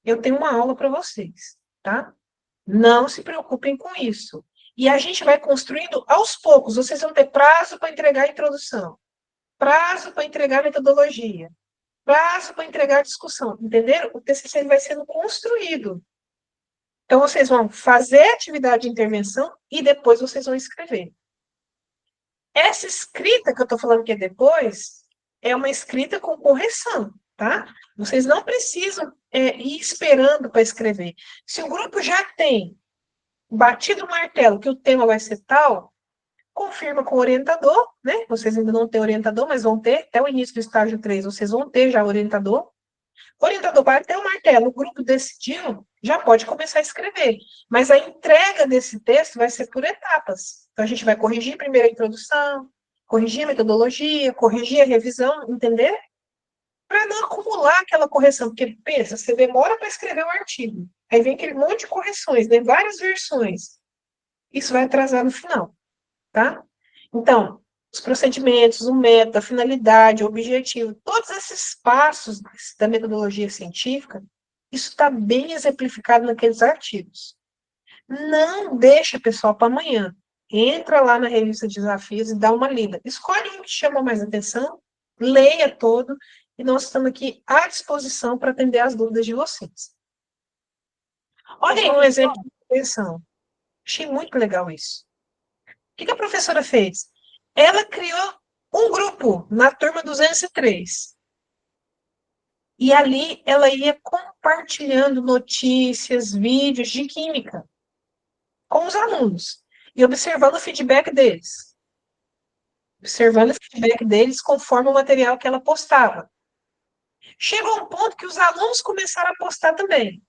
eu tenho uma aula para vocês, tá? Não se preocupem com isso. E a gente vai construindo aos poucos. Vocês vão ter prazo para entregar a introdução, prazo para entregar a metodologia, prazo para entregar a discussão, entenderam? O TCC vai sendo construído. Então, vocês vão fazer a atividade de intervenção e depois vocês vão escrever. Essa escrita que eu estou falando que é depois, é uma escrita com correção, tá? Vocês não precisam ir esperando para escrever. Se o grupo já tem batido o martelo que o tema vai ser tal, confirma com o orientador, né? Vocês ainda não têm orientador, mas vão ter, até o início do estágio 3, vocês vão ter já orientador. O orientador bateu o martelo, o grupo decidiu, já pode começar a escrever. Mas a entrega desse texto vai ser por etapas. Então, a gente vai corrigir primeiro a introdução, corrigir a metodologia, corrigir a revisão, entender? Para não acumular aquela correção, porque, pensa, você demora para escrever um artigo, aí vem aquele monte de correções, né? Várias versões. Isso vai atrasar no final, tá? Então, os procedimentos, o método, a finalidade, o objetivo, todos esses passos da metodologia científica, isso está bem exemplificado naqueles artigos. Não deixa, pessoal, para amanhã. Entra lá na revista Desafios e dá uma lida. Escolhe um que chama mais atenção, leia todo, e nós estamos aqui à disposição para atender as dúvidas de vocês. Olha aí um exemplo de intervenção. Achei muito legal isso. O que a professora fez? Ela criou um grupo na turma 203. E ali ela ia compartilhando notícias, vídeos de química com os alunos e observando o feedback deles. Observando o feedback deles conforme o material que ela postava. Chegou um ponto que os alunos começaram a postar também.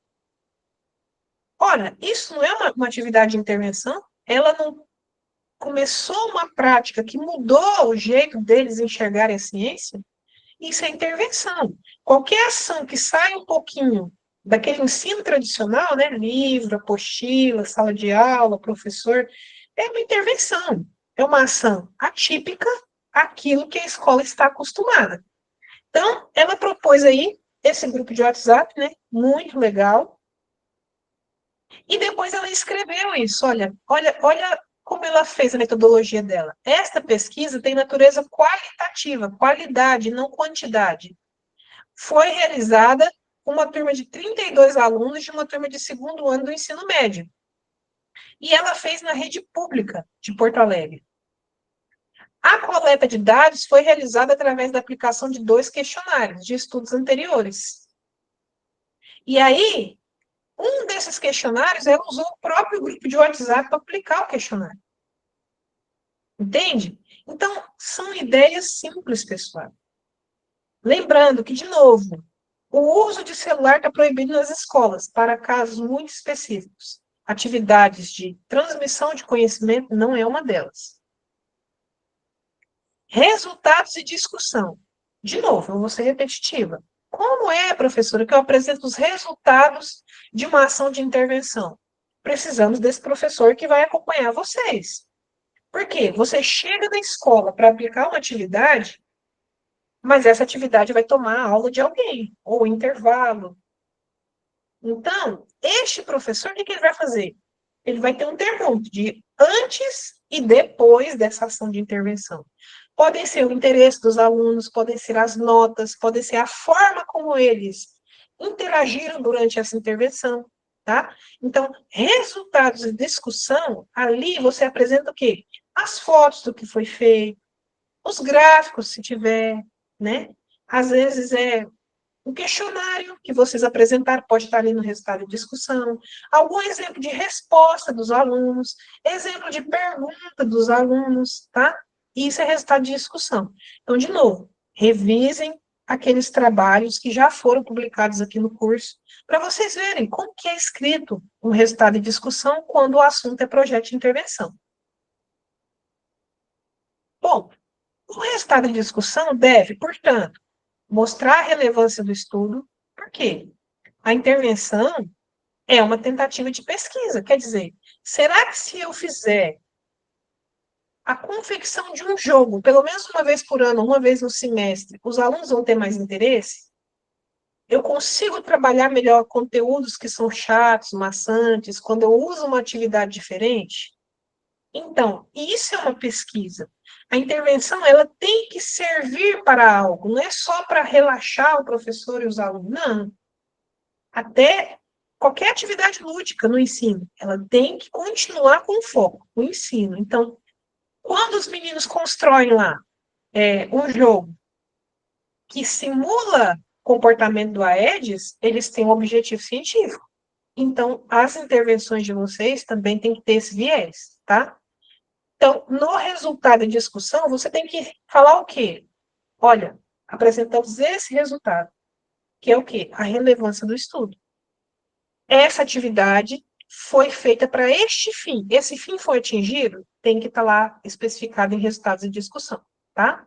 Olha, isso não é uma atividade de intervenção? Ela não começou uma prática que mudou o jeito deles enxergarem a ciência? Isso é intervenção. Qualquer ação que saia um pouquinho daquele ensino tradicional, né, livro, apostila, sala de aula, professor, é uma intervenção. É uma ação atípica àquilo que a escola está acostumada. Então, ela propôs aí esse grupo de WhatsApp, né, muito legal. E depois ela escreveu isso. Olha como ela fez a metodologia dela. Esta pesquisa tem natureza qualitativa, qualidade, não quantidade. Foi realizada com uma turma de 32 alunos de uma turma de segundo ano do ensino médio. E ela fez na rede pública de Porto Alegre. A coleta de dados foi realizada através da aplicação de 2 questionários de estudos anteriores. E aí, um desses questionários, ela usou o próprio grupo de WhatsApp para aplicar o questionário. Entende? Então, são ideias simples, pessoal. Lembrando que, de novo, o uso de celular está proibido nas escolas, para casos muito específicos. Atividades de transmissão de conhecimento não é uma delas. Resultados e discussão. De novo, eu vou ser repetitiva. Como é, professora, que eu apresento os resultados de uma ação de intervenção? Precisamos desse professor que vai acompanhar vocês. Por quê? Você chega na escola para aplicar uma atividade, mas essa atividade vai tomar a aula de alguém, ou intervalo. Então, este professor, o que ele vai fazer? Ele vai ter um termômetro de antes e depois dessa ação de intervenção. Podem ser o interesse dos alunos, podem ser as notas, pode ser a forma como eles interagiram durante essa intervenção, tá? Então, resultados de discussão, ali você apresenta o quê? As fotos do que foi feito, os gráficos, se tiver, né? Às vezes um questionário que vocês apresentaram pode estar ali no resultado de discussão, algum exemplo de resposta dos alunos, exemplo de pergunta dos alunos, tá? Isso é resultado de discussão. Então, de novo, revisem aqueles trabalhos que já foram publicados aqui no curso, para vocês verem como que é escrito um resultado de discussão quando o assunto é projeto de intervenção. Bom, o resultado de discussão deve, portanto, mostrar a relevância do estudo. Por quê? A intervenção é uma tentativa de pesquisa. Quer dizer, será que se eu fizer a confecção de um jogo, pelo menos uma vez por ano, uma vez no semestre, os alunos vão ter mais interesse? Eu consigo trabalhar melhor conteúdos que são chatos, maçantes, quando eu uso uma atividade diferente? Então, isso é uma pesquisa. A intervenção, ela tem que servir para algo, não é só para relaxar o professor e os alunos, não. Até qualquer atividade lúdica no ensino, ela tem que continuar com foco no ensino. Então, quando os meninos constroem lá um jogo que simula comportamento do Aedes, eles têm um objetivo científico. Então, as intervenções de vocês também têm que ter esse viés, tá? Então, no resultado da discussão, você tem que falar o quê? Olha, apresentamos esse resultado, que é o quê? A relevância do estudo. Essa atividade foi feita para este fim. Esse fim foi atingido? Tem que estar lá especificado em resultados de discussão, tá?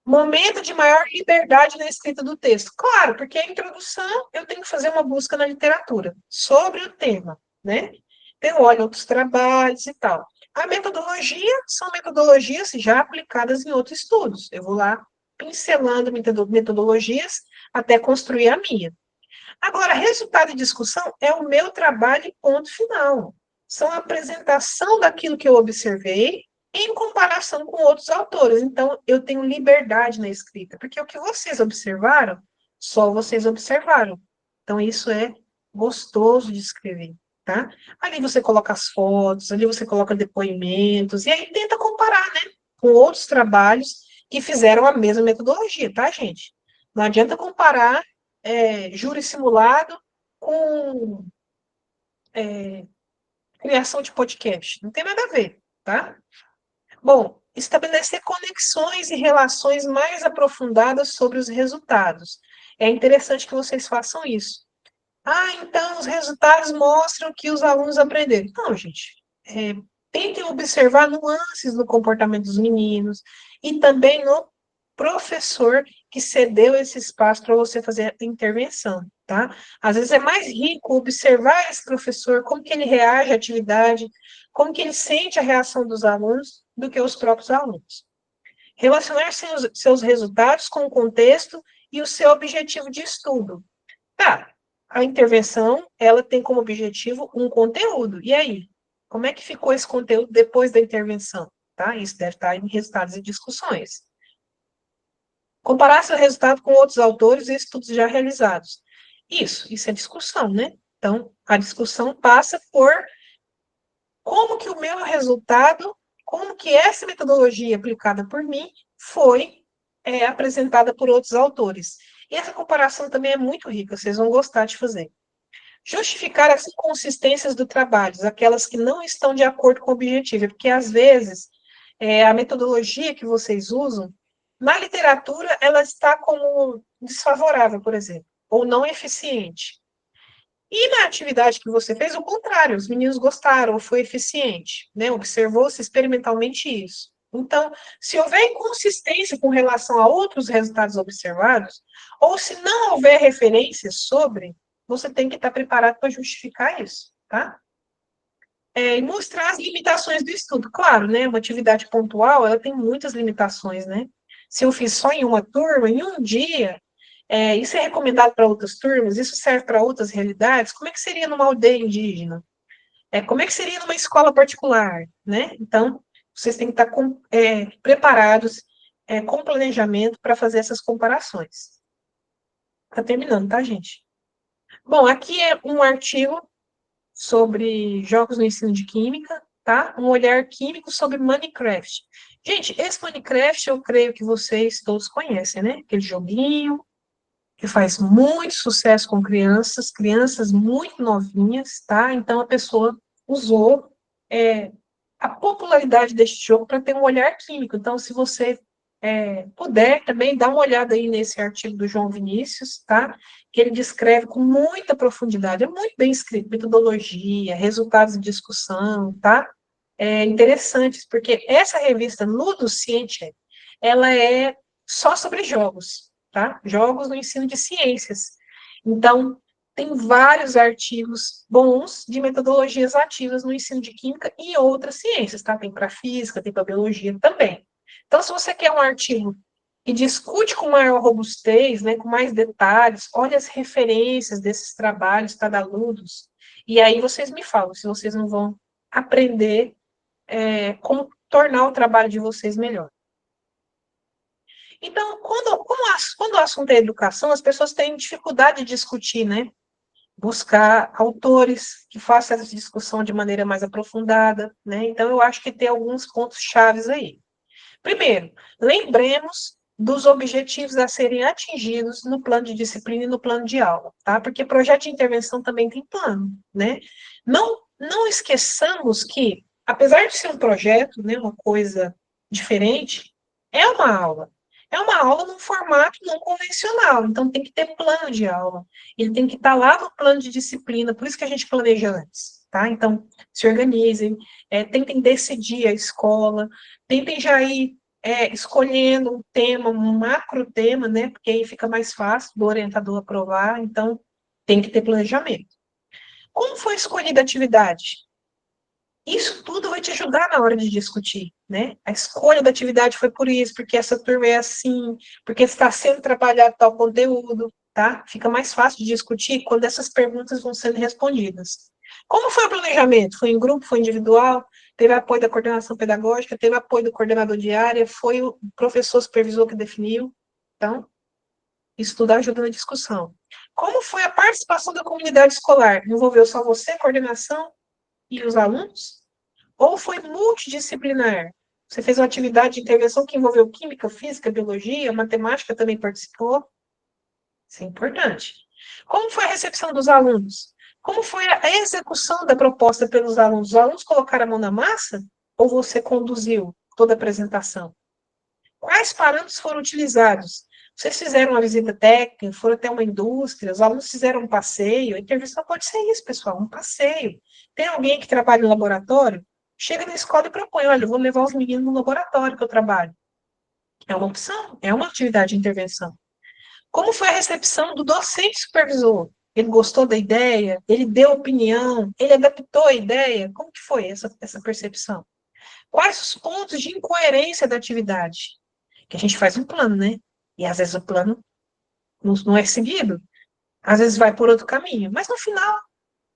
Momento de maior liberdade na escrita do texto. Claro, porque a introdução eu tenho que fazer uma busca na literatura sobre o tema, né? Eu olho outros trabalhos e tal. A metodologia são metodologias já aplicadas em outros estudos. Eu vou lá pincelando metodologias até construir a minha. Agora, resultado de discussão é o meu trabalho e ponto final. São a apresentação daquilo que eu observei em comparação com outros autores. Então, eu tenho liberdade na escrita, porque o que vocês observaram, só vocês observaram. Então, isso é gostoso de escrever, tá? Ali você coloca as fotos, ali você coloca depoimentos, e aí tenta comparar, né, com outros trabalhos que fizeram a mesma metodologia, tá, gente? Não adianta comparar júri simulado com criação de podcast. Não tem nada a ver, tá? Bom, estabelecer conexões e relações mais aprofundadas sobre os resultados. É interessante que vocês façam isso. Ah, então os resultados mostram que os alunos aprenderam. Não, gente. Tentem observar nuances no comportamento dos meninos e também no professor que cedeu esse espaço para você fazer a intervenção, tá? Às vezes é mais rico observar esse professor, como que ele reage à atividade, como que ele sente a reação dos alunos, do que os próprios alunos. Relacionar seus resultados com o contexto e o seu objetivo de estudo. Tá, a intervenção, ela tem como objetivo um conteúdo. E aí? Como é que ficou esse conteúdo depois da intervenção? Tá? Isso deve estar em resultados e discussões. Comparar seu resultado com outros autores e estudos já realizados. Isso é discussão, né? Então, a discussão passa por como que o meu resultado, como que essa metodologia aplicada por mim foi apresentada por outros autores. E essa comparação também é muito rica, vocês vão gostar de fazer. Justificar as inconsistências do trabalho, aquelas que não estão de acordo com o objetivo, porque às vezes a metodologia que vocês usam, na literatura, ela está como desfavorável, por exemplo, ou não eficiente. E na atividade que você fez, o contrário, os meninos gostaram, foi eficiente, né? Observou-se experimentalmente isso. Então, se houver inconsistência com relação a outros resultados observados, ou se não houver referências sobre, você tem que estar preparado para justificar isso, tá? E mostrar as limitações do estudo. Claro, né? Uma atividade pontual, ela tem muitas limitações, né? Se eu fiz só em uma turma, em um dia, isso é recomendado para outras turmas, isso serve para outras realidades, como é que seria numa aldeia indígena? Como é que seria numa escola particular, né? Então, vocês têm que estar preparados, com planejamento para fazer essas comparações. Está terminando, tá, gente? Bom, aqui é um artigo sobre jogos no ensino de química, tá? Um olhar químico sobre Minecraft. Gente, esse Minecraft eu creio que vocês todos conhecem, né? Aquele joguinho que faz muito sucesso com crianças muito novinhas, tá? Então a pessoa usou a popularidade deste jogo para ter um olhar químico. Então, se você puder também, dá uma olhada aí nesse artigo do João Vinícius, tá? Que ele descreve com muita profundidade, é muito bem escrito, metodologia, resultados de discussão, tá? Interessantes, porque essa revista Ludosciente, ela é só sobre jogos, tá? Jogos no ensino de ciências. Então, tem vários artigos bons de metodologias ativas no ensino de química e outras ciências, tá? Tem para física, tem para biologia também. Então, se você quer um artigo que discute com maior robustez, né, com mais detalhes, olha as referências desses trabalhos, tá, da Ludus, e aí vocês me falam se vocês não vão aprender como tornar o trabalho de vocês melhor. Então, quando o assunto é educação, as pessoas têm dificuldade de discutir, né? Buscar autores que façam essa discussão de maneira mais aprofundada, né? Então, eu acho que tem alguns pontos chaves aí. Primeiro, lembremos dos objetivos a serem atingidos no plano de disciplina e no plano de aula, tá? Porque projeto de intervenção também tem plano, né? Não esqueçamos que, apesar de ser um projeto, né, uma coisa diferente, é uma aula. É uma aula num formato não convencional, então tem que ter plano de aula. Ele tem que estar lá no plano de disciplina, por isso que a gente planeja antes, tá? Então, se organizem, tentem decidir a escola, tentem já ir escolhendo um tema, um macro tema, né? Porque aí fica mais fácil do orientador aprovar, então tem que ter planejamento. Como foi escolhida a atividade? Isso tudo vai te ajudar na hora de discutir, né? A escolha da atividade foi por isso, porque essa turma é assim, porque está sendo trabalhado tal conteúdo, tá? Fica mais fácil de discutir quando essas perguntas vão sendo respondidas. Como foi o planejamento? Foi em grupo, foi individual? Teve apoio da coordenação pedagógica, teve apoio do coordenador de área, foi o professor supervisor que definiu. Então, isso tudo ajuda na discussão. Como foi a participação da comunidade escolar? Envolveu só você, coordenação e os alunos? Ou foi multidisciplinar? Você fez uma atividade de intervenção que envolveu química, física, biologia, matemática também participou? Isso é importante. Como foi a recepção dos alunos? Como foi a execução da proposta pelos alunos? Os alunos colocaram a mão na massa? Ou você conduziu toda a apresentação? Quais parâmetros foram utilizados? Vocês fizeram uma visita técnica, foram até uma indústria, os alunos fizeram um passeio. A intervenção pode ser isso, pessoal, um passeio. Tem alguém que trabalha no laboratório? Chega na escola e propõe, olha, eu vou levar os meninos no laboratório que eu trabalho. É uma opção, é uma atividade de intervenção. Como foi a recepção do docente supervisor? Ele gostou da ideia? Ele deu opinião? Ele adaptou a ideia? Como que foi essa percepção? Quais os pontos de incoerência da atividade? Que a gente faz um plano, né? E às vezes o plano não é seguido. Às vezes vai por outro caminho. Mas no final,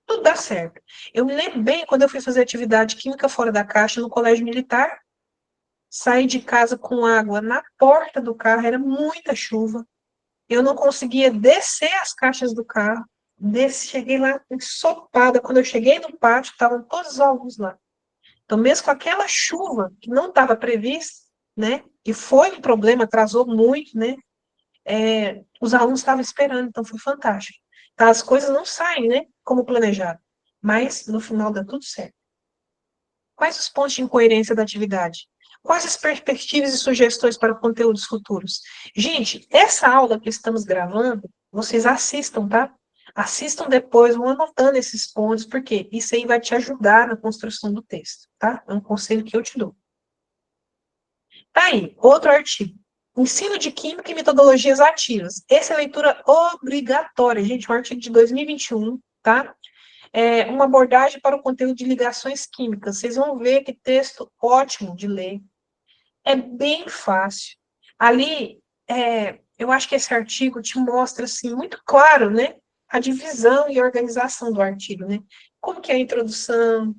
tudo dá certo. Eu me lembro bem quando eu fui fazer atividade química fora da caixa no colégio militar. Saí de casa com água na porta do carro, era muita chuva. Eu não conseguia descer as caixas do carro. Cheguei lá ensopada. Quando eu cheguei no pátio, estavam todos os alunos lá. Então, mesmo com aquela chuva que não estava prevista, né? E foi um problema, atrasou muito, né? Os alunos estavam esperando, então foi fantástico. Então, as coisas não saem, né? Como planejado. Mas, no final, dá tudo certo. Quais os pontos de incoerência da atividade? Quais as perspectivas e sugestões para conteúdos futuros? Gente, essa aula que estamos gravando, vocês assistam, tá? Assistam depois, vão anotando esses pontos, porque isso aí vai te ajudar na construção do texto, tá? É um conselho que eu te dou. Tá aí, outro artigo. Ensino de Química e Metodologias Ativas. Essa é leitura obrigatória, gente, um artigo de 2021, tá? Uma abordagem para o conteúdo de ligações químicas. Vocês vão ver que texto ótimo de ler. É bem fácil. Ali, eu acho que esse artigo te mostra, assim, muito claro, né? A divisão e a organização do artigo, né? Como que é a introdução,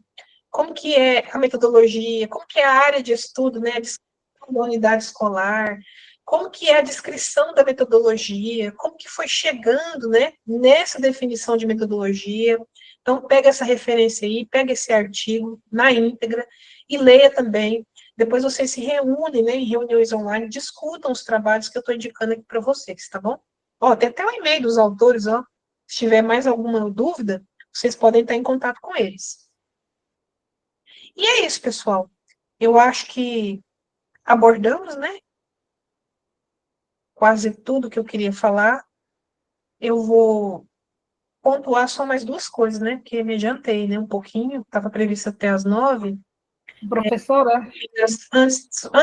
como que é a metodologia, como que é a área de estudo, né? A descrição da unidade escolar, como que é a descrição da metodologia, como que foi chegando, né? Nessa definição de metodologia. Então, pega essa referência aí, pega esse artigo na íntegra e leia também. Depois vocês se reúnem, né, em reuniões online, discutam os trabalhos que eu estou indicando aqui para vocês, tá bom? Ó, tem até o e-mail dos autores, ó. Se tiver mais alguma dúvida, vocês podem estar em contato com eles. E é isso, pessoal. Eu acho que abordamos, né, quase tudo que eu queria falar. Eu vou pontuar só mais duas coisas, né, porque me adiantei, né, um pouquinho, estava previsto até às 9.
Professora,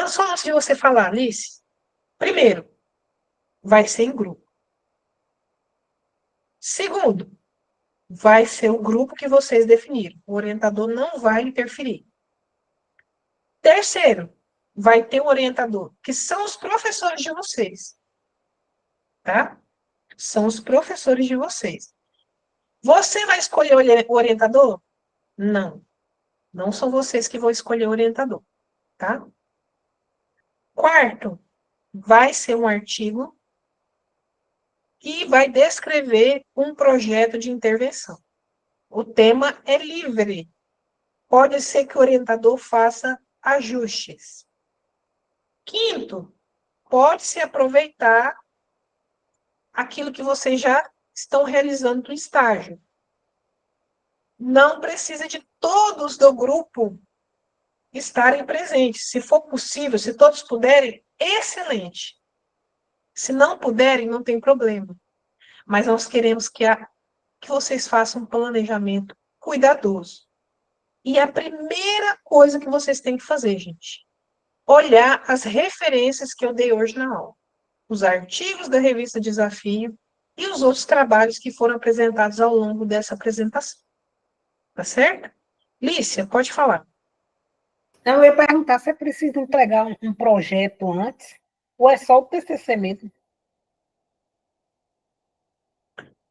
Só antes de você falar, Alice, primeiro, vai ser em grupo. Segundo, vai ser o grupo que vocês definiram. O orientador não vai interferir. Terceiro, vai ter um orientador, que são os professores de vocês. Tá? São os professores de vocês. Você vai escolher o orientador? Não. Não são vocês que vão escolher o orientador. Tá? Quarto, vai ser um artigo que vai descrever um projeto de intervenção. O tema é livre. Pode ser que o orientador faça ajustes. Quinto, pode-se aproveitar aquilo que vocês já estão realizando no estágio. Não precisa de todos do grupo estarem presentes. Se for possível, se todos puderem, excelente. Se não puderem, não tem problema. Mas nós queremos que vocês façam um planejamento cuidadoso. E a primeira coisa que vocês têm que fazer, gente, olhar as referências que eu dei hoje na aula. Os artigos da revista Desafio e os outros trabalhos que foram apresentados ao longo dessa apresentação. Tá certo? Lícia, pode falar.
Não, eu ia perguntar se é preciso entregar um projeto antes, ou é só o TCC mesmo?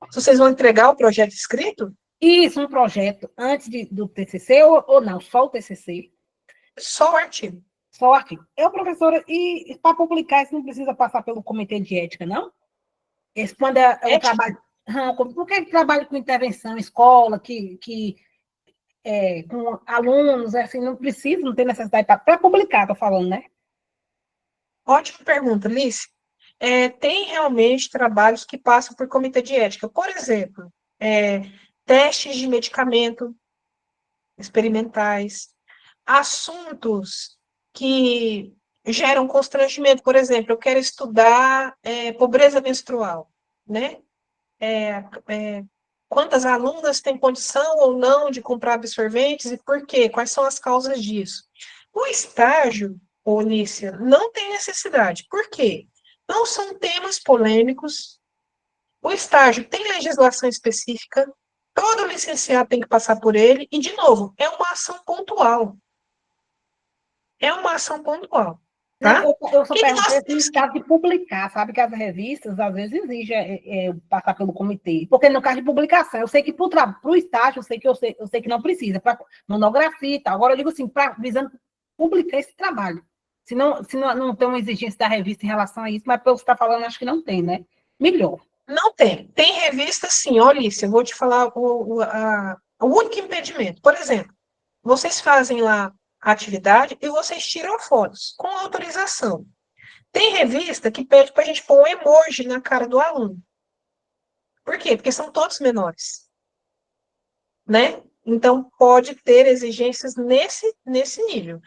Se vocês vão entregar o projeto escrito,
Isso, um projeto antes do TCC, ou não, só o TCC,
só o artigo.
só o artigo. Eu, professora, e para publicar isso não precisa passar pelo comitê de ética, não? Esse, quando é o
Ética?
trabalho... Porque trabalho com intervenção, escola, com alunos, assim, não precisa, não tem necessidade para publicar, estou falando, né?
Ótima pergunta, Lícia. Tem realmente trabalhos que passam por comitê de ética. Por exemplo, testes de medicamento experimentais, assuntos que geram constrangimento. Por exemplo, eu quero estudar pobreza menstrual, né? Quantas alunas têm condição ou não de comprar absorventes e por quê? Quais são as causas disso? O estágio, Onícia, não tem necessidade. Por quê? Não são temas polêmicos. O estágio tem legislação específica, todo licenciado tem que passar por ele, e, de novo, é uma ação pontual. É uma ação pontual. Tá?
Não, eu só
Que
perguntei
nós
se no caso de publicar, sabe que as revistas às vezes exigem passar pelo comitê. Porque no caso de publicação, eu sei que para o estágio, eu sei que não precisa, para monografia e tal. Agora eu digo assim, visando publicar esse trabalho. Se não tem uma exigência da revista em relação a isso, mas pelo que você está falando, acho que não tem, né? Melhor.
Não tem. Tem revista, sim. Olha, Alice, eu vou te falar o único impedimento. Por exemplo, vocês fazem lá a atividade e vocês tiram fotos com autorização. Tem revista que pede para a gente pôr um emoji na cara do aluno. Por quê? Porque são todos menores. Né? Então, pode ter exigências nesse nível.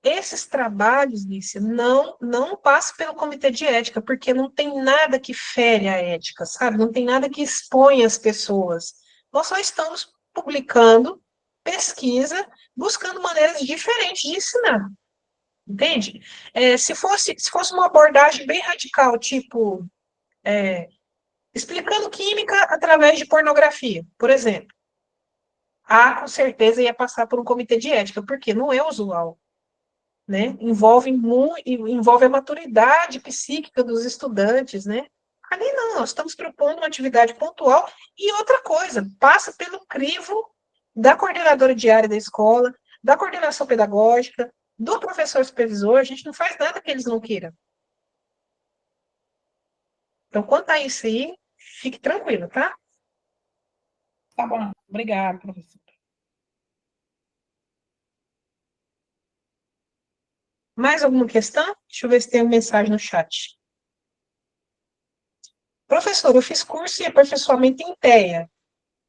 Esses trabalhos, Lícia, não passam pelo comitê de ética, porque não tem nada que fere a ética, sabe? Não tem nada que expõe as pessoas. Nós só estamos publicando pesquisa, buscando maneiras diferentes de ensinar. Entende? Se fosse uma abordagem bem radical, tipo, explicando química através de pornografia, por exemplo, com certeza ia passar por um comitê de ética, porque não é usual. Né? Envolve a maturidade psíquica dos estudantes, né? Ali não, nós estamos propondo uma atividade pontual e outra coisa, passa pelo crivo da coordenadora diária da escola, da coordenação pedagógica, do professor supervisor, a gente não faz nada que eles não queiram. Então, quanto a isso aí, fique tranquilo, tá?
Tá bom, obrigado, professor.
Mais alguma questão? Deixa eu ver se tem uma mensagem no chat. Professor, eu fiz curso em aperfeiçoamento em TEA.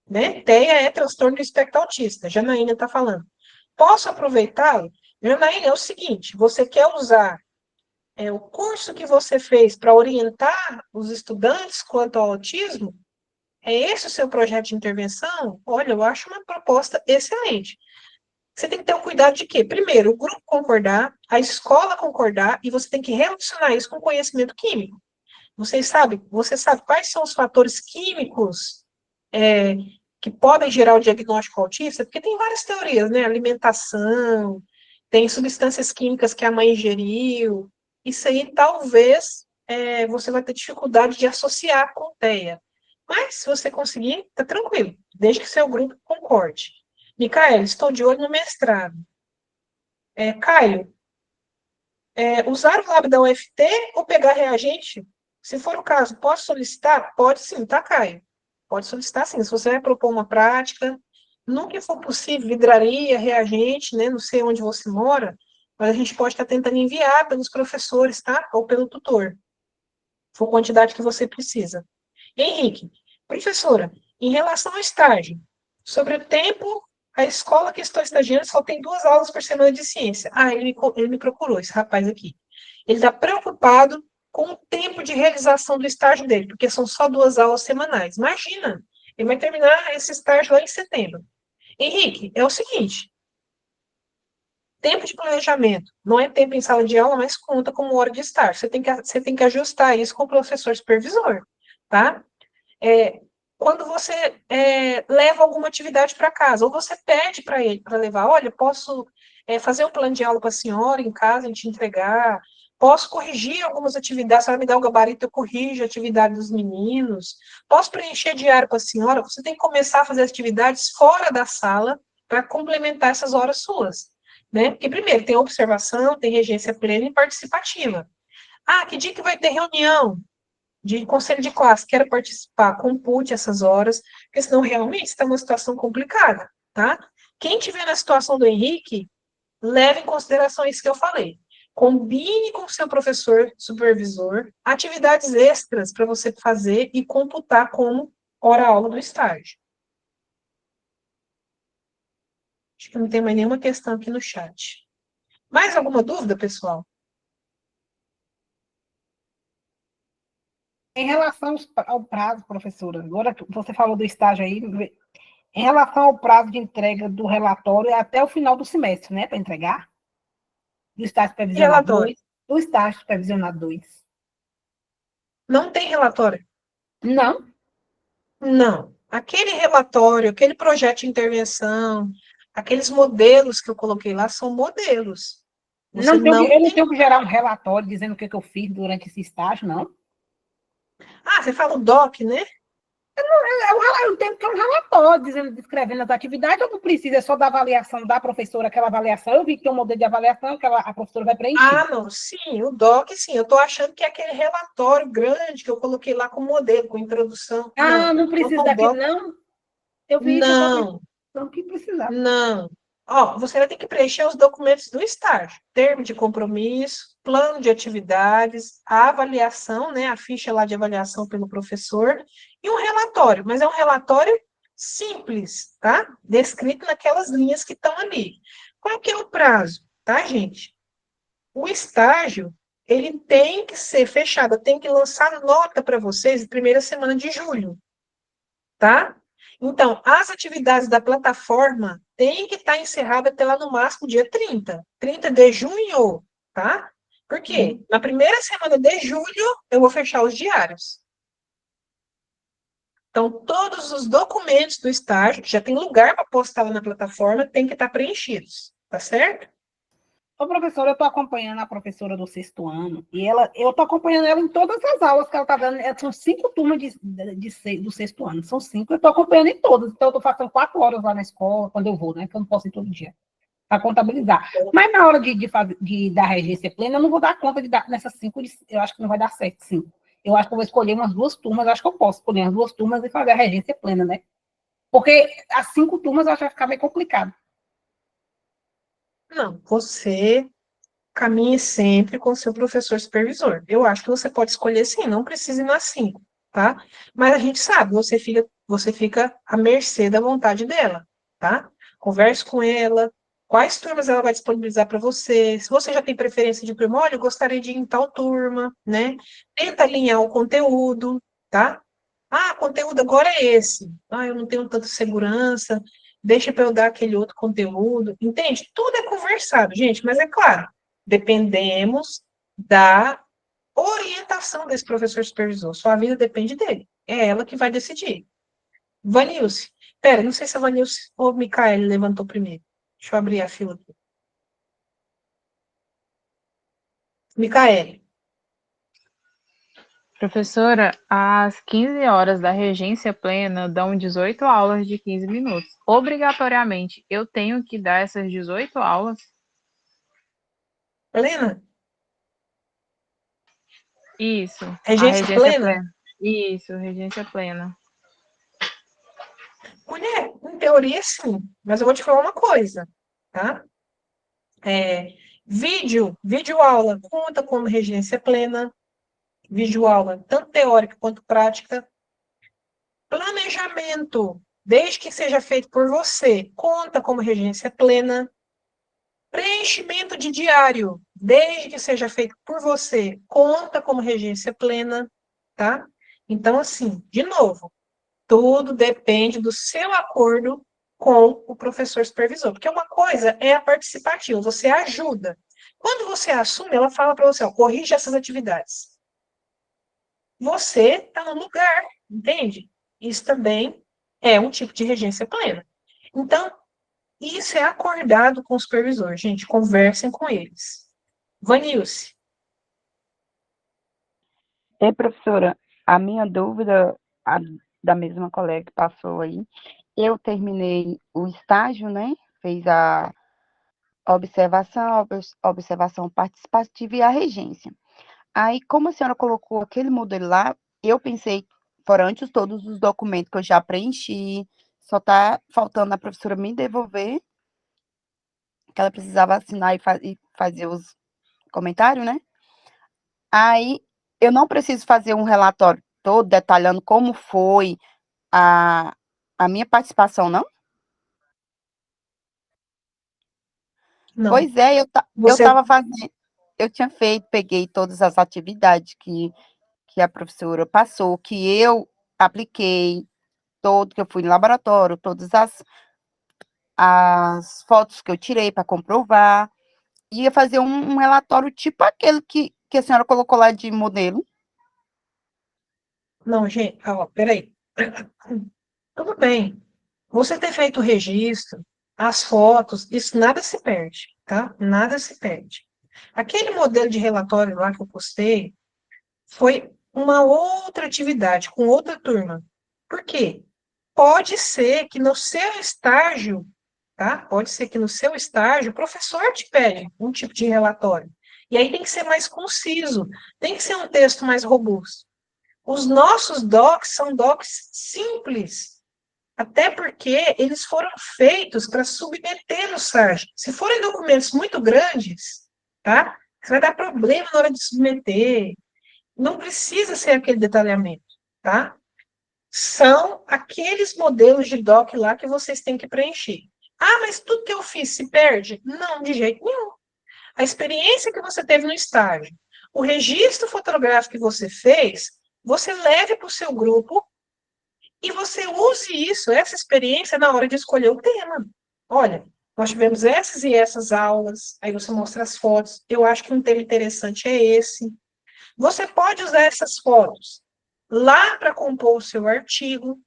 Né? TEA é transtorno do espectro autista. Janaína está falando. Posso aproveitá-lo? Janaína, é o seguinte, você quer usar o curso que você fez para orientar os estudantes quanto ao autismo? É esse o seu projeto de intervenção? Olha, eu acho uma proposta excelente. Você tem que ter um cuidado de quê? Primeiro, o grupo concordar, a escola concordar, e você tem que relacionar isso com conhecimento químico. Você sabe quais são os fatores químicos que podem gerar o diagnóstico autista? Porque tem várias teorias, né? Alimentação, tem substâncias químicas que a mãe ingeriu. Isso aí, talvez, você vai ter dificuldade de associar com TEA. Mas, se você conseguir, tá tranquilo, desde que seu grupo concorde. Micaela, estou de olho no mestrado. Caio, usar o lab da UFT ou pegar reagente? Se for o caso, posso solicitar? Pode sim, tá, Caio? Pode solicitar sim. Se você vai propor uma prática, nunca for possível, vidraria, reagente, né? Não sei onde você mora, mas a gente pode estar tentando enviar pelos professores, tá? Ou pelo tutor. For a quantidade que você precisa. Henrique, professora, em relação ao estágio, sobre o tempo, a escola que estou estagiando só tem 2 aulas por semana de ciência. Ah, ele me procurou, esse rapaz aqui. Ele está preocupado com o tempo de realização do estágio dele, porque são só 2 aulas semanais. Imagina, ele vai terminar esse estágio lá em setembro. Henrique, é o seguinte, tempo de planejamento não é tempo em sala de aula, mas conta como hora de estágio. Você tem que ajustar isso com o professor supervisor, tá? Quando você leva alguma atividade para casa, ou você pede para ele para levar, olha, posso fazer um plano de aula para a senhora em casa, a gente entregar, posso corrigir algumas atividades, se ela me dá o gabarito, eu corrijo a atividade dos meninos, posso preencher diário para a senhora, você tem que começar a fazer atividades fora da sala para complementar essas horas suas, né? Porque, primeiro, tem observação, tem regência plena e participativa. Ah, que dia que vai ter reunião de conselho de classe, quero participar, compute essas horas, porque senão realmente está numa situação complicada, tá? Quem tiver na situação do Henrique, leve em consideração isso que eu falei. Combine com o seu professor supervisor atividades extras para você fazer e computar como hora-aula do estágio. Acho que não tem mais nenhuma questão aqui no chat. Mais alguma dúvida, pessoal?
Em relação ao prazo, professora, agora que você falou do estágio aí, em relação ao prazo de entrega do relatório, é até o final do semestre, né, para entregar? Do estágio
E
supervisionado
relatório?
2, do estágio supervisionado 2.
Não tem relatório?
Não,
Não. Aquele relatório, aquele projeto de intervenção, aqueles modelos que eu coloquei lá são modelos. Você
eu
não
não
tem.
tenho que gerar um relatório dizendo o que eu fiz durante esse estágio, não.
Ah, você fala o DOC, né?
Eu tenho que ter um relatório dizendo, descrevendo as atividades, ou não precisa, é só da avaliação da professora, aquela avaliação. Eu vi que tem um modelo de avaliação que a professora vai preencher.
Ah, não, sim, o DOC, sim. Eu estou achando que é aquele relatório grande que eu coloquei lá com modelo, com introdução.
Ah,
Não.
não precisa
Quanto ao
daquilo,
DOC,
não? Eu vi isso, eu só
não.
pensando que precisava.
Não. Ó, você vai ter que preencher os documentos do estágio, termo de compromisso, plano de atividades, a avaliação, né, a ficha lá de avaliação pelo professor, e um relatório, mas é um relatório simples, tá? Descrito naquelas linhas que estão ali. Qual que é o prazo, tá, gente? O estágio, ele tem que ser fechado, tem que lançar nota para vocês na primeira semana de julho, tá? Então, as atividades da plataforma têm que estar encerradas até lá no máximo dia 30 de junho, tá? Por quê? Na primeira semana de julho, eu vou fechar os diários. Então, todos os documentos do estágio, que já tem lugar para postar lá na plataforma, tem que estar preenchidos, tá certo?
Ô, professora, eu estou acompanhando a professora do 6º ano, e eu estou acompanhando ela em todas as aulas que ela está dando. São 5 turmas do 6º ano, são 5, eu estou acompanhando em todas. Então, eu estou fazendo 4 horas lá na escola, quando eu vou, né? Que eu não posso ir todo dia, para contabilizar. Mas na hora de dar regência plena, eu não vou dar conta de dar nessas 5, eu acho que não vai dar certo, 5. Eu acho que eu vou escolher umas 2 turmas, eu acho que eu posso escolher umas 2 turmas e fazer a regência plena, né? Porque as 5 turmas eu acho que vai ficar meio complicado.
Não, você caminhe sempre com o seu professor supervisor. Eu acho que você pode escolher sim, não precisa ir nas 5, tá? Mas a gente sabe, você fica à mercê da vontade dela, tá? Converse com ela, quais turmas ela vai disponibilizar para você. Se você já tem preferência de turma, olha, eu gostaria de ir em tal turma, né? Tenta alinhar o conteúdo, tá? Ah, o conteúdo agora é esse. Ah, eu não tenho tanta segurança, deixa para eu dar aquele outro conteúdo. Entende? Tudo é conversado, gente, mas é claro, dependemos da orientação desse professor supervisor. Sua vida depende dele. É ela que vai decidir. Vanilce. Pera, não sei se a Vanilce ou o Micaele levantou primeiro. Deixa eu abrir a fila aqui. Micaele.
Professora, às 15 horas da regência plena dão 18 aulas de 15 minutos. Obrigatoriamente, eu tenho que dar essas 18 aulas?
Helena,
Isso, a
regência
regência
plena?
plena. Isso, regência plena.
Mulher, em teoria, sim. Mas eu vou te falar uma coisa, tá? Vídeo aula, conta como regência plena, vídeo aula, tanto teórica quanto prática. Planejamento, desde que seja feito por você, conta como regência plena. Preenchimento de diário, desde que seja feito por você, conta como regência plena, tá? Então, assim, de novo, tudo depende do seu acordo com o professor supervisor, porque uma coisa é a participativa, você ajuda. Quando você assume, ela fala para você, ó, corrige essas atividades. Você está no lugar, entende? Isso também é um tipo de regência plena. Então, isso é acordado com o supervisor, gente, conversem com eles. Vanilce,
Professora, a minha dúvida, da mesma colega que passou aí, eu terminei o estágio, né? Fez a observação participativa e a regência. Aí, como a senhora colocou aquele modelo lá, eu pensei, foram antes todos os documentos que eu já preenchi, só está faltando a professora me devolver, que ela precisava assinar e fazer os comentários, né? Aí, eu não preciso fazer um relatório todo detalhando como foi a, a minha participação, não?
não.
Pois é, eu
Você,
estava fazendo, eu tinha feito, peguei todas as atividades que a professora passou, que eu apliquei, todo que eu fui no laboratório, todas as fotos que eu tirei para comprovar, ia fazer um relatório tipo aquele que a senhora colocou lá de modelo.
não, gente, ó, peraí. Tudo bem. Você ter feito o registro, as fotos, isso nada se perde, tá? Nada se perde. Aquele modelo de relatório lá que eu postei foi uma outra atividade, com outra turma. Por quê? Pode ser que no seu estágio, tá? Pode ser que no seu estágio o professor te pede um tipo de relatório. E aí tem que ser mais conciso, tem que ser um texto mais robusto. Os nossos docs são docs simples, até porque eles foram feitos para submeter no SAG. Se forem documentos muito grandes, tá? Vai dar problema na hora de submeter. Não precisa ser aquele detalhamento, tá? São aqueles modelos de doc lá que vocês têm que preencher. Ah, mas tudo que eu fiz se perde? Não, de jeito nenhum. A experiência que você teve no estágio, o registro fotográfico que você fez, você leve para o seu grupo e você use isso, essa experiência, na hora de escolher o tema. Olha, nós tivemos essas e essas aulas, aí você mostra as fotos. Eu acho que um tema interessante é esse. Você pode usar essas fotos lá para compor o seu artigo,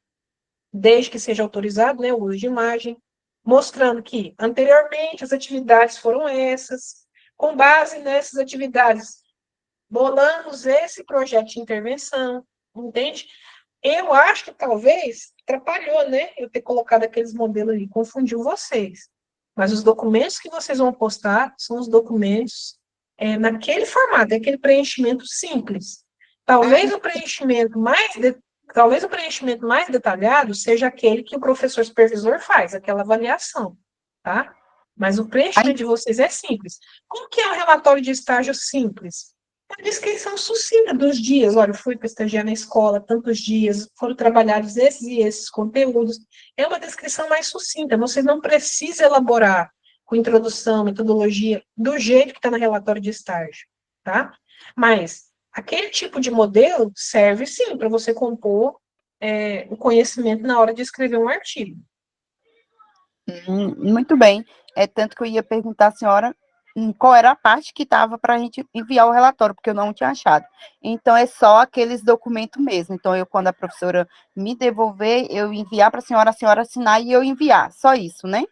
desde que seja autorizado, né, o uso de imagem, mostrando que anteriormente as atividades foram essas, com base nessas atividades, bolamos esse projeto de intervenção, entende? Eu acho que talvez atrapalhou, né, eu ter colocado aqueles modelos ali, confundiu vocês. Mas os documentos que vocês vão postar são os documentos naquele formato, aquele preenchimento simples. Talvez o preenchimento mais talvez o preenchimento mais detalhado seja aquele que o professor supervisor faz, aquela avaliação, tá? Mas o preenchimento de vocês é simples. Como que é um relatório de estágio simples? É a descrição sucinta dos dias. Olha, eu fui para estagiar na escola tantos dias, foram trabalhados esses e esses conteúdos. É uma descrição mais sucinta. Você não precisa elaborar com introdução, metodologia, do jeito que está no relatório de estágio, tá? Mas aquele tipo de modelo serve, sim, para você compor o conhecimento na hora de escrever um artigo.
Muito bem. É tanto que eu ia perguntar à senhora qual era a parte que estava para a gente enviar o relatório, porque eu não tinha achado. Então, é só aqueles documentos mesmo. Então, quando a professora me devolver, eu enviar para a senhora assinar e eu enviar. Só isso, né?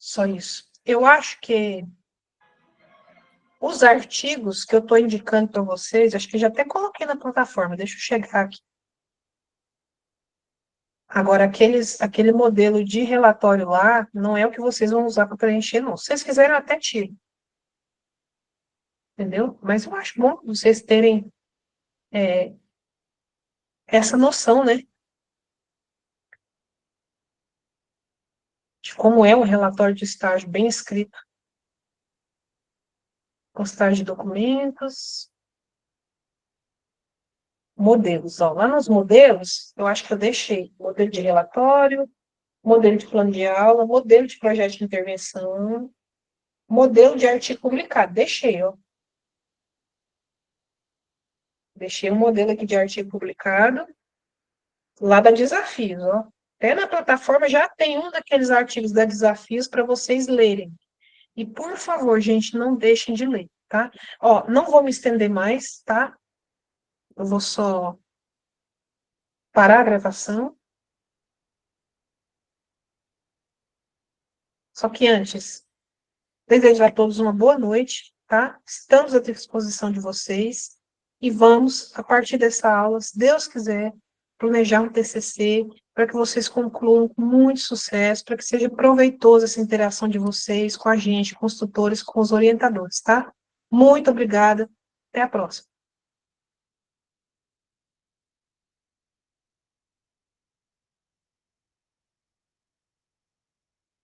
Só isso. Eu acho que os artigos que eu estou indicando para vocês, acho que já até coloquei na plataforma, deixa eu chegar aqui. Agora, aquele modelo de relatório lá, não é o que vocês vão usar para preencher, não. Se vocês quiserem, eu até tiro. Entendeu? Mas eu acho bom vocês terem essa noção, né? de como é um relatório de estágio bem escrito. Postagem de documentos. Modelos, ó. Lá nos modelos, eu acho que eu deixei modelo de relatório, modelo de plano de aula, modelo de projeto de intervenção, modelo de artigo publicado. Deixei, ó. Deixei um modelo aqui de artigo publicado, lá da Desafios, ó. Até na plataforma já tem um daqueles artigos da Desafios para vocês lerem. E, por favor, gente, não deixem de ler, tá? Ó, não vou me estender mais, tá? Eu vou só parar a gravação. Só que antes, desejo a todos uma boa noite, tá? Estamos à disposição de vocês e vamos, a partir dessa aula, se Deus quiser, planejar um TCC para que vocês concluam com muito sucesso, para que seja proveitosa essa interação de vocês com a gente, com os tutores, com os orientadores, tá? Muito obrigada. Até a próxima.